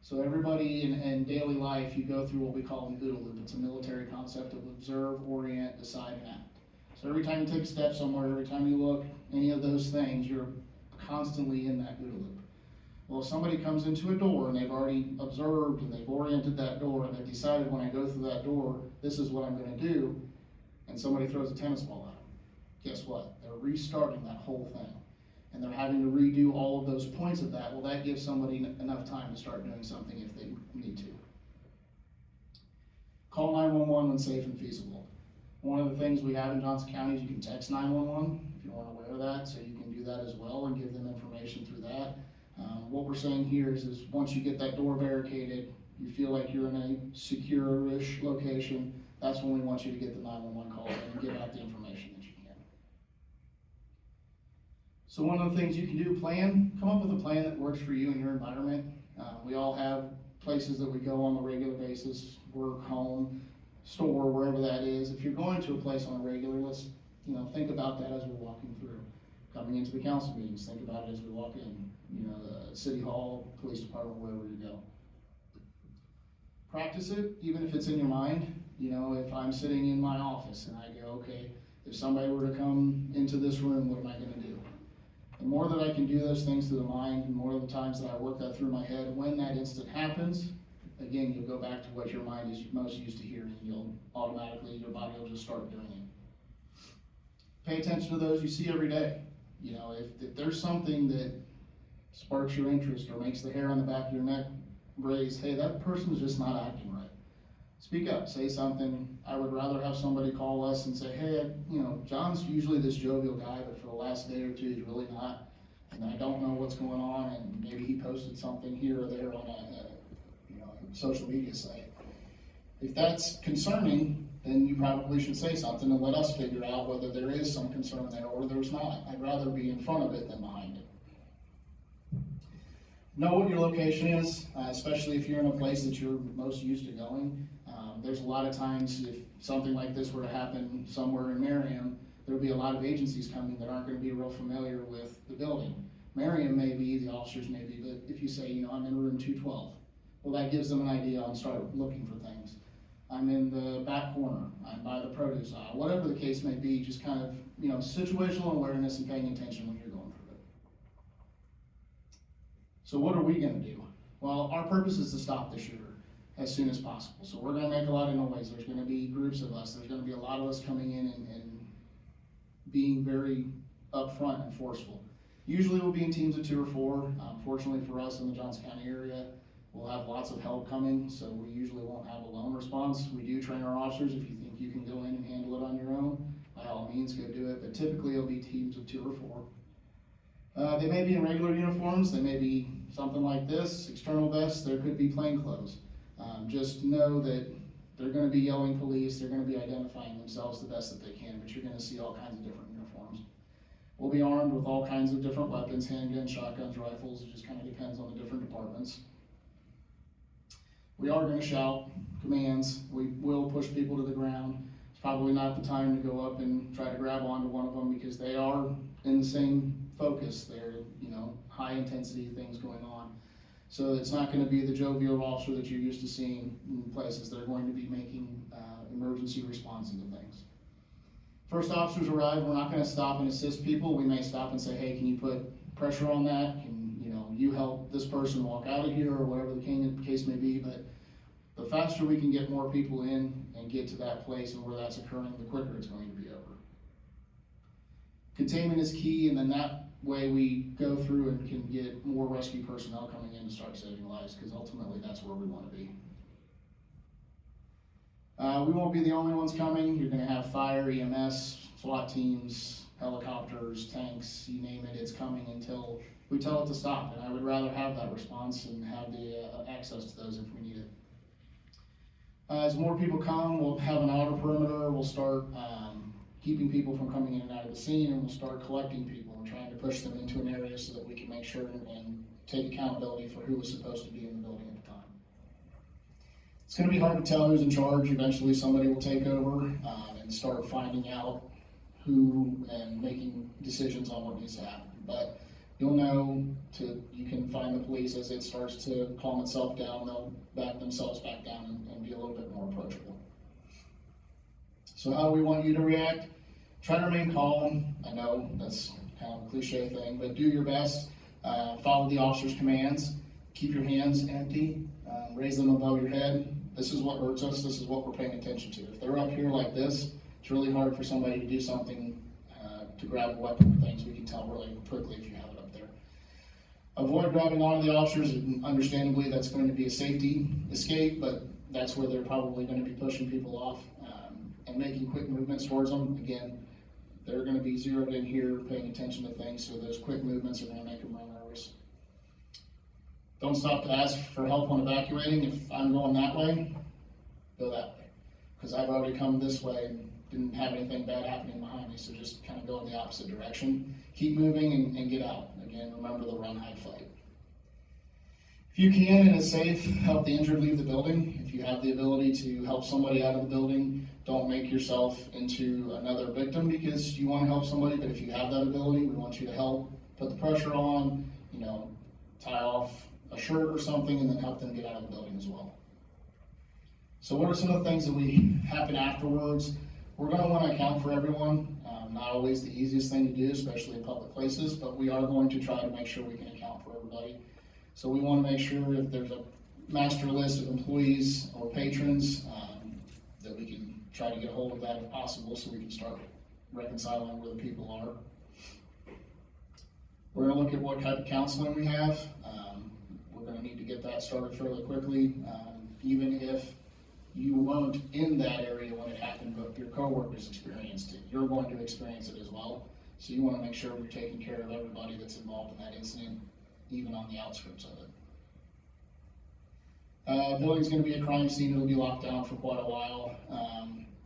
So everybody in daily life, you go through what we call an OODA loop. It's a military concept of observe, orient, decide, and act. So every time you take a step somewhere, every time you look, any of those things, you're constantly in that OODA loop. Well, if somebody comes into a door and they've already observed and they've oriented that door and they've decided when I go through that door, this is what I'm gonna do, and somebody throws a tennis ball at them, guess what? They're restarting that whole thing. And they're having to redo all of those points of that. Well, that gives somebody enough time to start doing something if they need to. Call 911 when safe and feasible. One of the things we have in Johnson County is you can text 911 if you aren't aware of that, so you can do that as well and give them information through that. What we're saying here is once you get that door barricaded, you feel like you're in a secure-ish location, that's when we want you to get the 911 call and give out the information that you can. So one of the things you can do, come up with a plan that works for you and your environment. We all have places that we go on a regular basis, work, home, store, wherever that is. If you're going to a place on a regular, let's think about that as we're walking through. Coming into the council meetings, think about it as we walk in. City Hall, police department, wherever you go. Practice it, even if it's in your mind. If I'm sitting in my office and I go, okay, if somebody were to come into this room, what am I gonna do? The more that I can do those things through the mind, the more of the times that I work that through my head, when that instant happens, again, you'll go back to what your mind is most used to hearing. You'll automatically, your body will just start doing it. Pay attention to those you see every day. If there's something that sparks your interest or makes the hair on the back of your neck raise, hey, that person's just not acting right. Speak up, say something. I would rather have somebody call us and say, hey, John's usually this jovial guy, but for the last day or two, he's really not. And I don't know what's going on, and maybe he posted something here or there on a social media site. If that's concerning, then you probably should say something and let us figure out whether there is some concern there or there's not. I'd rather be in front of it than behind it. Know what your location is, especially if you're in a place that you're most used to going. There's a lot of times if something like this were to happen somewhere in Merriam, there'll be a lot of agencies coming that aren't going to be real familiar with the building. Merriam may be, the officers may be, but if you say, I'm in room 212, well, that gives them an idea and start looking for things. I'm in the back corner, I'm by the produce aisle, whatever the case may be, just kind of, situational awareness and paying attention when you're going through it. So what are we gonna do? Well, our purpose is to stop the shooter as soon as possible. So we're gonna make a lot of noise. There's gonna be groups of us. There's gonna be a lot of us coming in and being very upfront and forceful. Usually we'll be in teams of 2 or 4. Fortunately for us in the Johnson County area, we'll have lots of help coming, so we usually won't have a lone response. We do train our officers. If you think you can go in and handle it on your own, by all means, go do it. But typically it'll be teams of 2 or 4. They may be in regular uniforms. They may be something like this, external vests. There could be plain clothes. Just know that they're going to be yelling police. They're going to be identifying themselves the best that they can, but you're going to see all kinds of different uniforms. We'll be armed with all kinds of different weapons, handguns, shotguns, rifles. It just kind of depends on the different departments. We are going to shout commands. We will push people to the ground. It's probably not the time to go up and try to grab onto one of them because they are in the same focus. They're, high intensity things going on. So it's not going to be the jovial officer that you're used to seeing in places. They're going to be making emergency response into things. First officers arrive, we're not going to stop and assist people. We may stop and say, hey, can you put pressure on that? Can you help this person walk out of here or whatever the case may be. But the faster we can get more people in and get to that place and where that's occurring, the quicker it's going to be over. Containment is key, and then that way we go through and can get more rescue personnel coming in to start saving lives, because ultimately that's where we want to be. We won't be the only ones coming. You're going to have fire, EMS, SWAT teams, helicopters, tanks, you name it, it's coming until we tell it to stop. And I would rather have that response and have the access to those if we need it. As more people come, we'll have an outer perimeter. We'll start keeping people from coming in and out of the scene, and we'll start collecting people and trying to push them into an area so that we can make sure and take accountability for who was supposed to be in the building at the time. It's going to be hard to tell who's in charge. Eventually somebody will take over and start finding out who and making decisions on what needs to happen. But you'll know you can find the police as it starts to calm itself down. They'll back themselves back down and be a little bit more approachable. So how do we want you to react? Try to remain calm. I know that's kind of a cliche thing, but do your best. Follow the officer's commands, keep your hands empty, raise them above your head. This is what hurts us, this is what we're paying attention to. If they're up here like this, it's really hard for somebody to do something to grab a weapon or things. We can tell really quickly if you have it up there. Avoid grabbing onto the officers, and understandably that's going to be a safety escape, but that's where they're probably going to be pushing people off and making quick movements towards them. Again, they're going to be zeroed in here, paying attention to things, so those quick movements are going to make them run nervous. Don't stop to ask for help when evacuating. If I'm going that way, go that way. Because I've already come this way and didn't have anything bad happening behind me, so just kind of go in the opposite direction. Keep moving and get out. Again, remember the run, hide, fight. If you can and it's safe, help the injured leave the building. If you have the ability to help somebody out of the building, don't make yourself into another victim because you want to help somebody, but if you have that ability, we want you to help put the pressure on, tie off a shirt or something, and then help them get out of the building as well. So what are some of the things that we happen afterwards? We're going to want to account for everyone. Not always the easiest thing to do, especially in public places, but we are going to try to make sure we can account for everybody. So we want to make sure if there's a master list of employees or patrons, that we can try to get a hold of that if possible so we can start reconciling where the people are. We're going to look at what type of counseling we have. We're going to need to get that started fairly quickly, even if you weren't in that area when it happened, but your coworkers experienced it. You're going to experience it as well. So you want to make sure you're taking care of everybody that's involved in that incident, even on the outskirts of it. Building's going to be a crime scene. It'll be locked down for quite a while.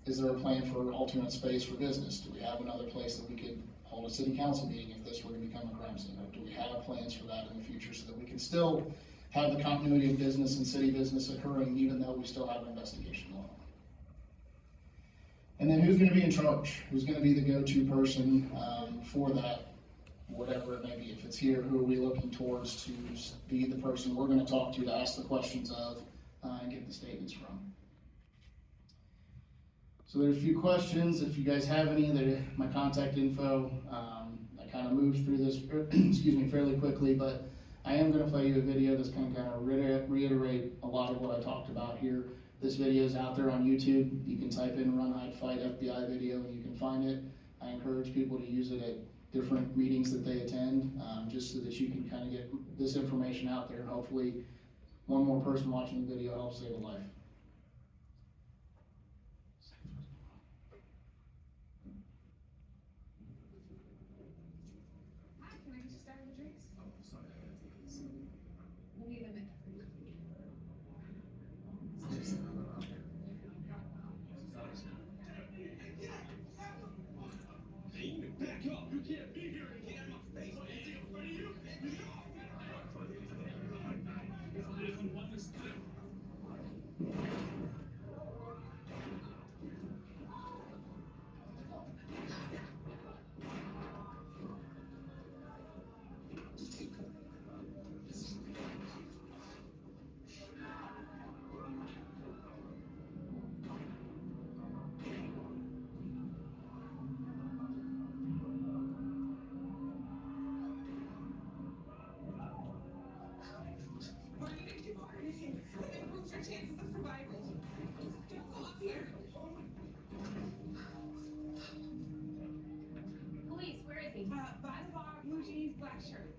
Is there a plan for alternate space for business? Do we have another place that we could hold a city council meeting if this were to become a crime scene? Or do we have plans for that in the future so that we can still have the continuity of business and city business occurring even though we still have an investigation going on? And then who's going to be in charge? Who's going to be the go-to person for that, whatever it may be? If it's here, who are we looking towards to be the person we're going to talk to ask the questions of and get the statements from? So there's a few questions. If you guys have any, my contact info. I kind of moved through this, excuse me, fairly quickly, but I am going to play you a video that's going to kind of reiterate a lot of what I talked about here. This video is out there on YouTube. You can type in Run, Hide, Fight FBI video and you can find it. I encourage people to use it at different meetings that they attend, just so that you can kind of get this information out there. Hopefully one more person watching the video helps save a life. Police, where is he? By the bar, blue jeans, black shirt.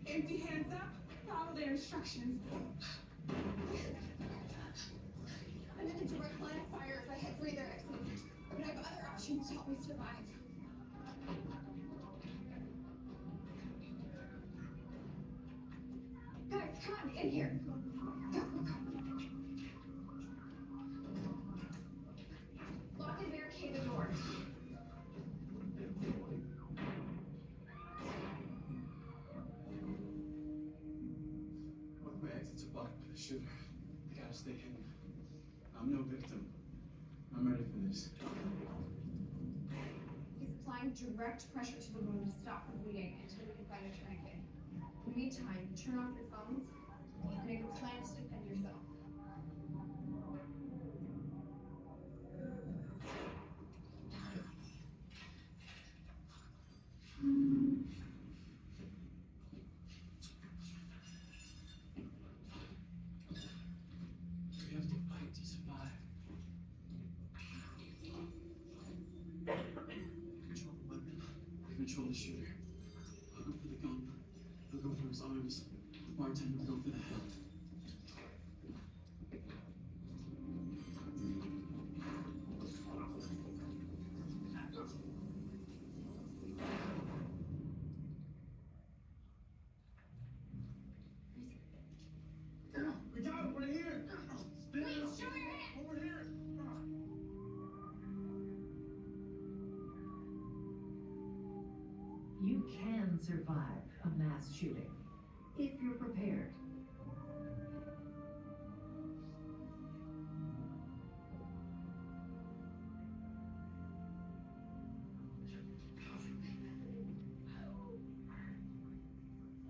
Empty hands up, follow their instructions. I'm in a direct line of fire if I head for either exit, but I have other options to help me survive. Guys, come on, in here. Go, go, go. Lock and barricade the door. My exits are blocked by the shooter. I gotta stay hidden. I'm no victim. I'm ready for this. He's applying direct pressure to the wound to stop the bleeding until we can find a tourniquet. In the meantime, turn off your phones and make a plan to defend yourself. control the shooter. I'll go for the gun. He'll go for his arms. The bartender will go for the head. We got him right here. Spin it up. Show your hand. Over here. You can survive a mass shooting if you're prepared.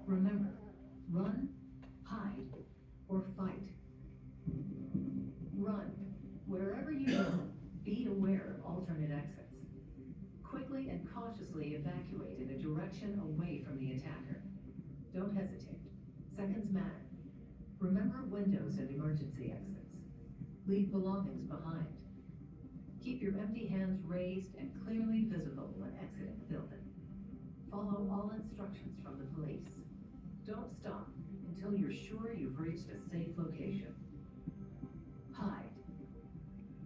Remember, run, hide, or fight. Run. Wherever you go, be aware of alternate exits. Quickly and cautiously evacuate in a direction away from the attacker. Don't hesitate. Seconds matter. Remember windows and emergency exits. Leave belongings behind. Keep your empty hands raised and clearly visible when exiting the building. Follow all instructions from the police. Don't stop until you're sure you've reached a safe location. Hide.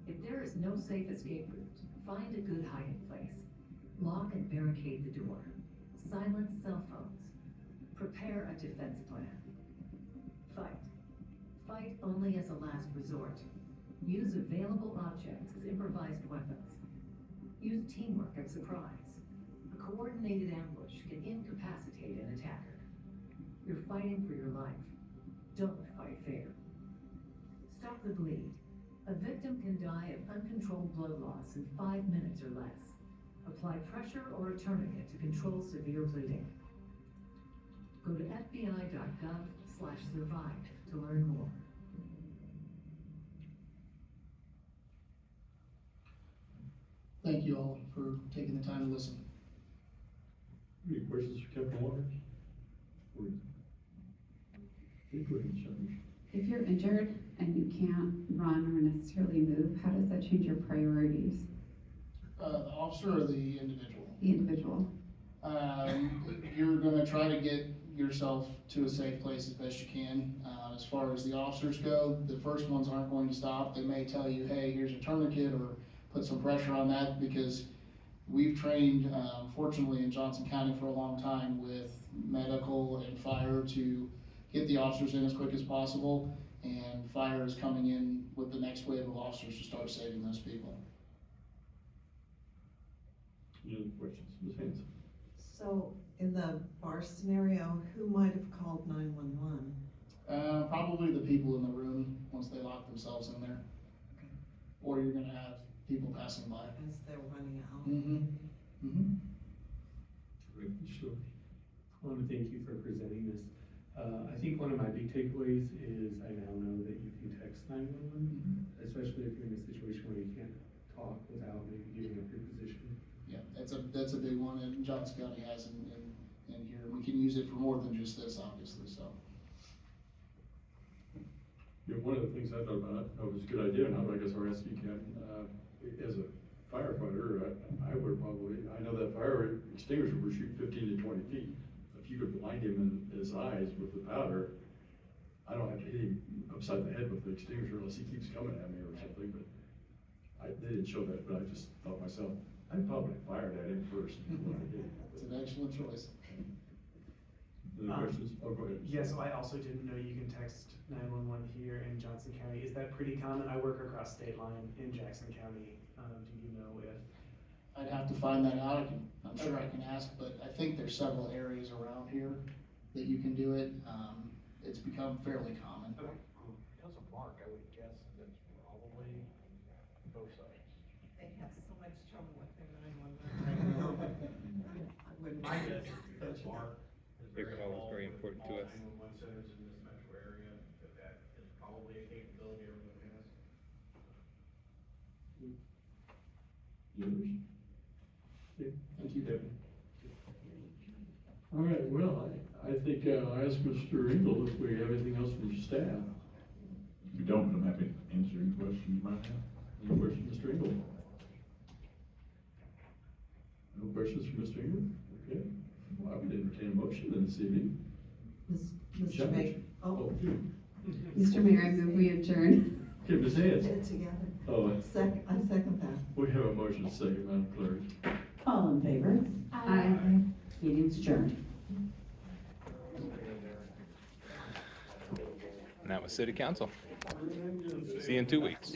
If there is no safe escape route, find a good hiding place. Lock and barricade the door. Silence cell phones. Prepare a defense plan. Fight. Fight only as a last resort. Use available objects as improvised weapons. Use teamwork and surprise. A coordinated ambush can incapacitate an attacker. You're fighting for your life. Don't fight fair. Stop the bleed. A victim can die of uncontrolled blood loss in 5 minutes or less. Apply pressure or a tourniquet to control severe bleeding. Go to fbi.gov/survive to learn more. Thank you all for taking the time to listen. Any questions for Captain Waters? Or- Go ahead, Shelley. If you're injured and you can't run or necessarily move, how does that change your priorities? The officer or the individual? The individual. You're gonna try to get yourself to a safe place as best you can. As far as the officers go, the first ones aren't going to stop. They may tell you, hey, here's a tourniquet, or put some pressure on that, because we've trained, fortunately in Johnson County for a long time with medical and fire to get the officers in as quick as possible, and fire is coming in with the next wave of officers to start saving those people. Any other questions? Ms. Hanson? So in the bar scenario, who might have called 911? Probably the people in the room once they lock themselves in there. Okay. Or you're gonna have people passing by. As they're running out? Sure. I want to thank you for presenting this. I think one of my big takeaways is I now know that you can text 911, especially if you're in a situation where you can't talk without maybe giving up your position. Yeah, that's a big one, and Johnson County has in here. We can use it for more than just this, obviously, so. Yeah, one of the things I thought about, it was a good idea, and I guess I'll ask you, Ken, as a firefighter, I would probably, I know that fire extinguisher would shoot 15 to 20 feet. If you could blind him in his eyes with the powder, I don't have to hit him upside the head with the extinguisher unless he keeps coming at me or something, but they didn't show that, but I just thought myself, I'd probably fired at him first before I did. It's an excellent choice. Any questions? Oh, go ahead. Yeah, so I also didn't know you can text 911 here in Johnson County. Is that pretty common? I work across state line in Jackson County. Do you know if? I'd have to find that out. I'm sure I can ask, but I think there's several areas around here that you can do it. It's become fairly common. Okay. Because of Mark, I would guess that's probably both sides. They have so much trouble with their 911 right now. I wouldn't. My guess is because Mark is Their very call is involved very with important to all us. 911 centers in this metro area, that is probably a capability everyone has. The others? Okay, Thank you, Kevin. All right, well, I think I'll ask Mr. Engel if we have anything else from staff. If you don't, I'm happy to answer any questions you might have. Any questions, Mr. Engel? No questions from Mr. Engel? Okay. Okay, well, I would entertain a motion then this evening. Mr. Mayor, Oh, Mr. Mayor, I move we adjourn. okay, Ms. Hayes. get it together. Oh, I second that. we have a motion second, Madam Clerk. All in favor? Aye. Meeting's adjourned. And that was City Council. See you in 2 weeks.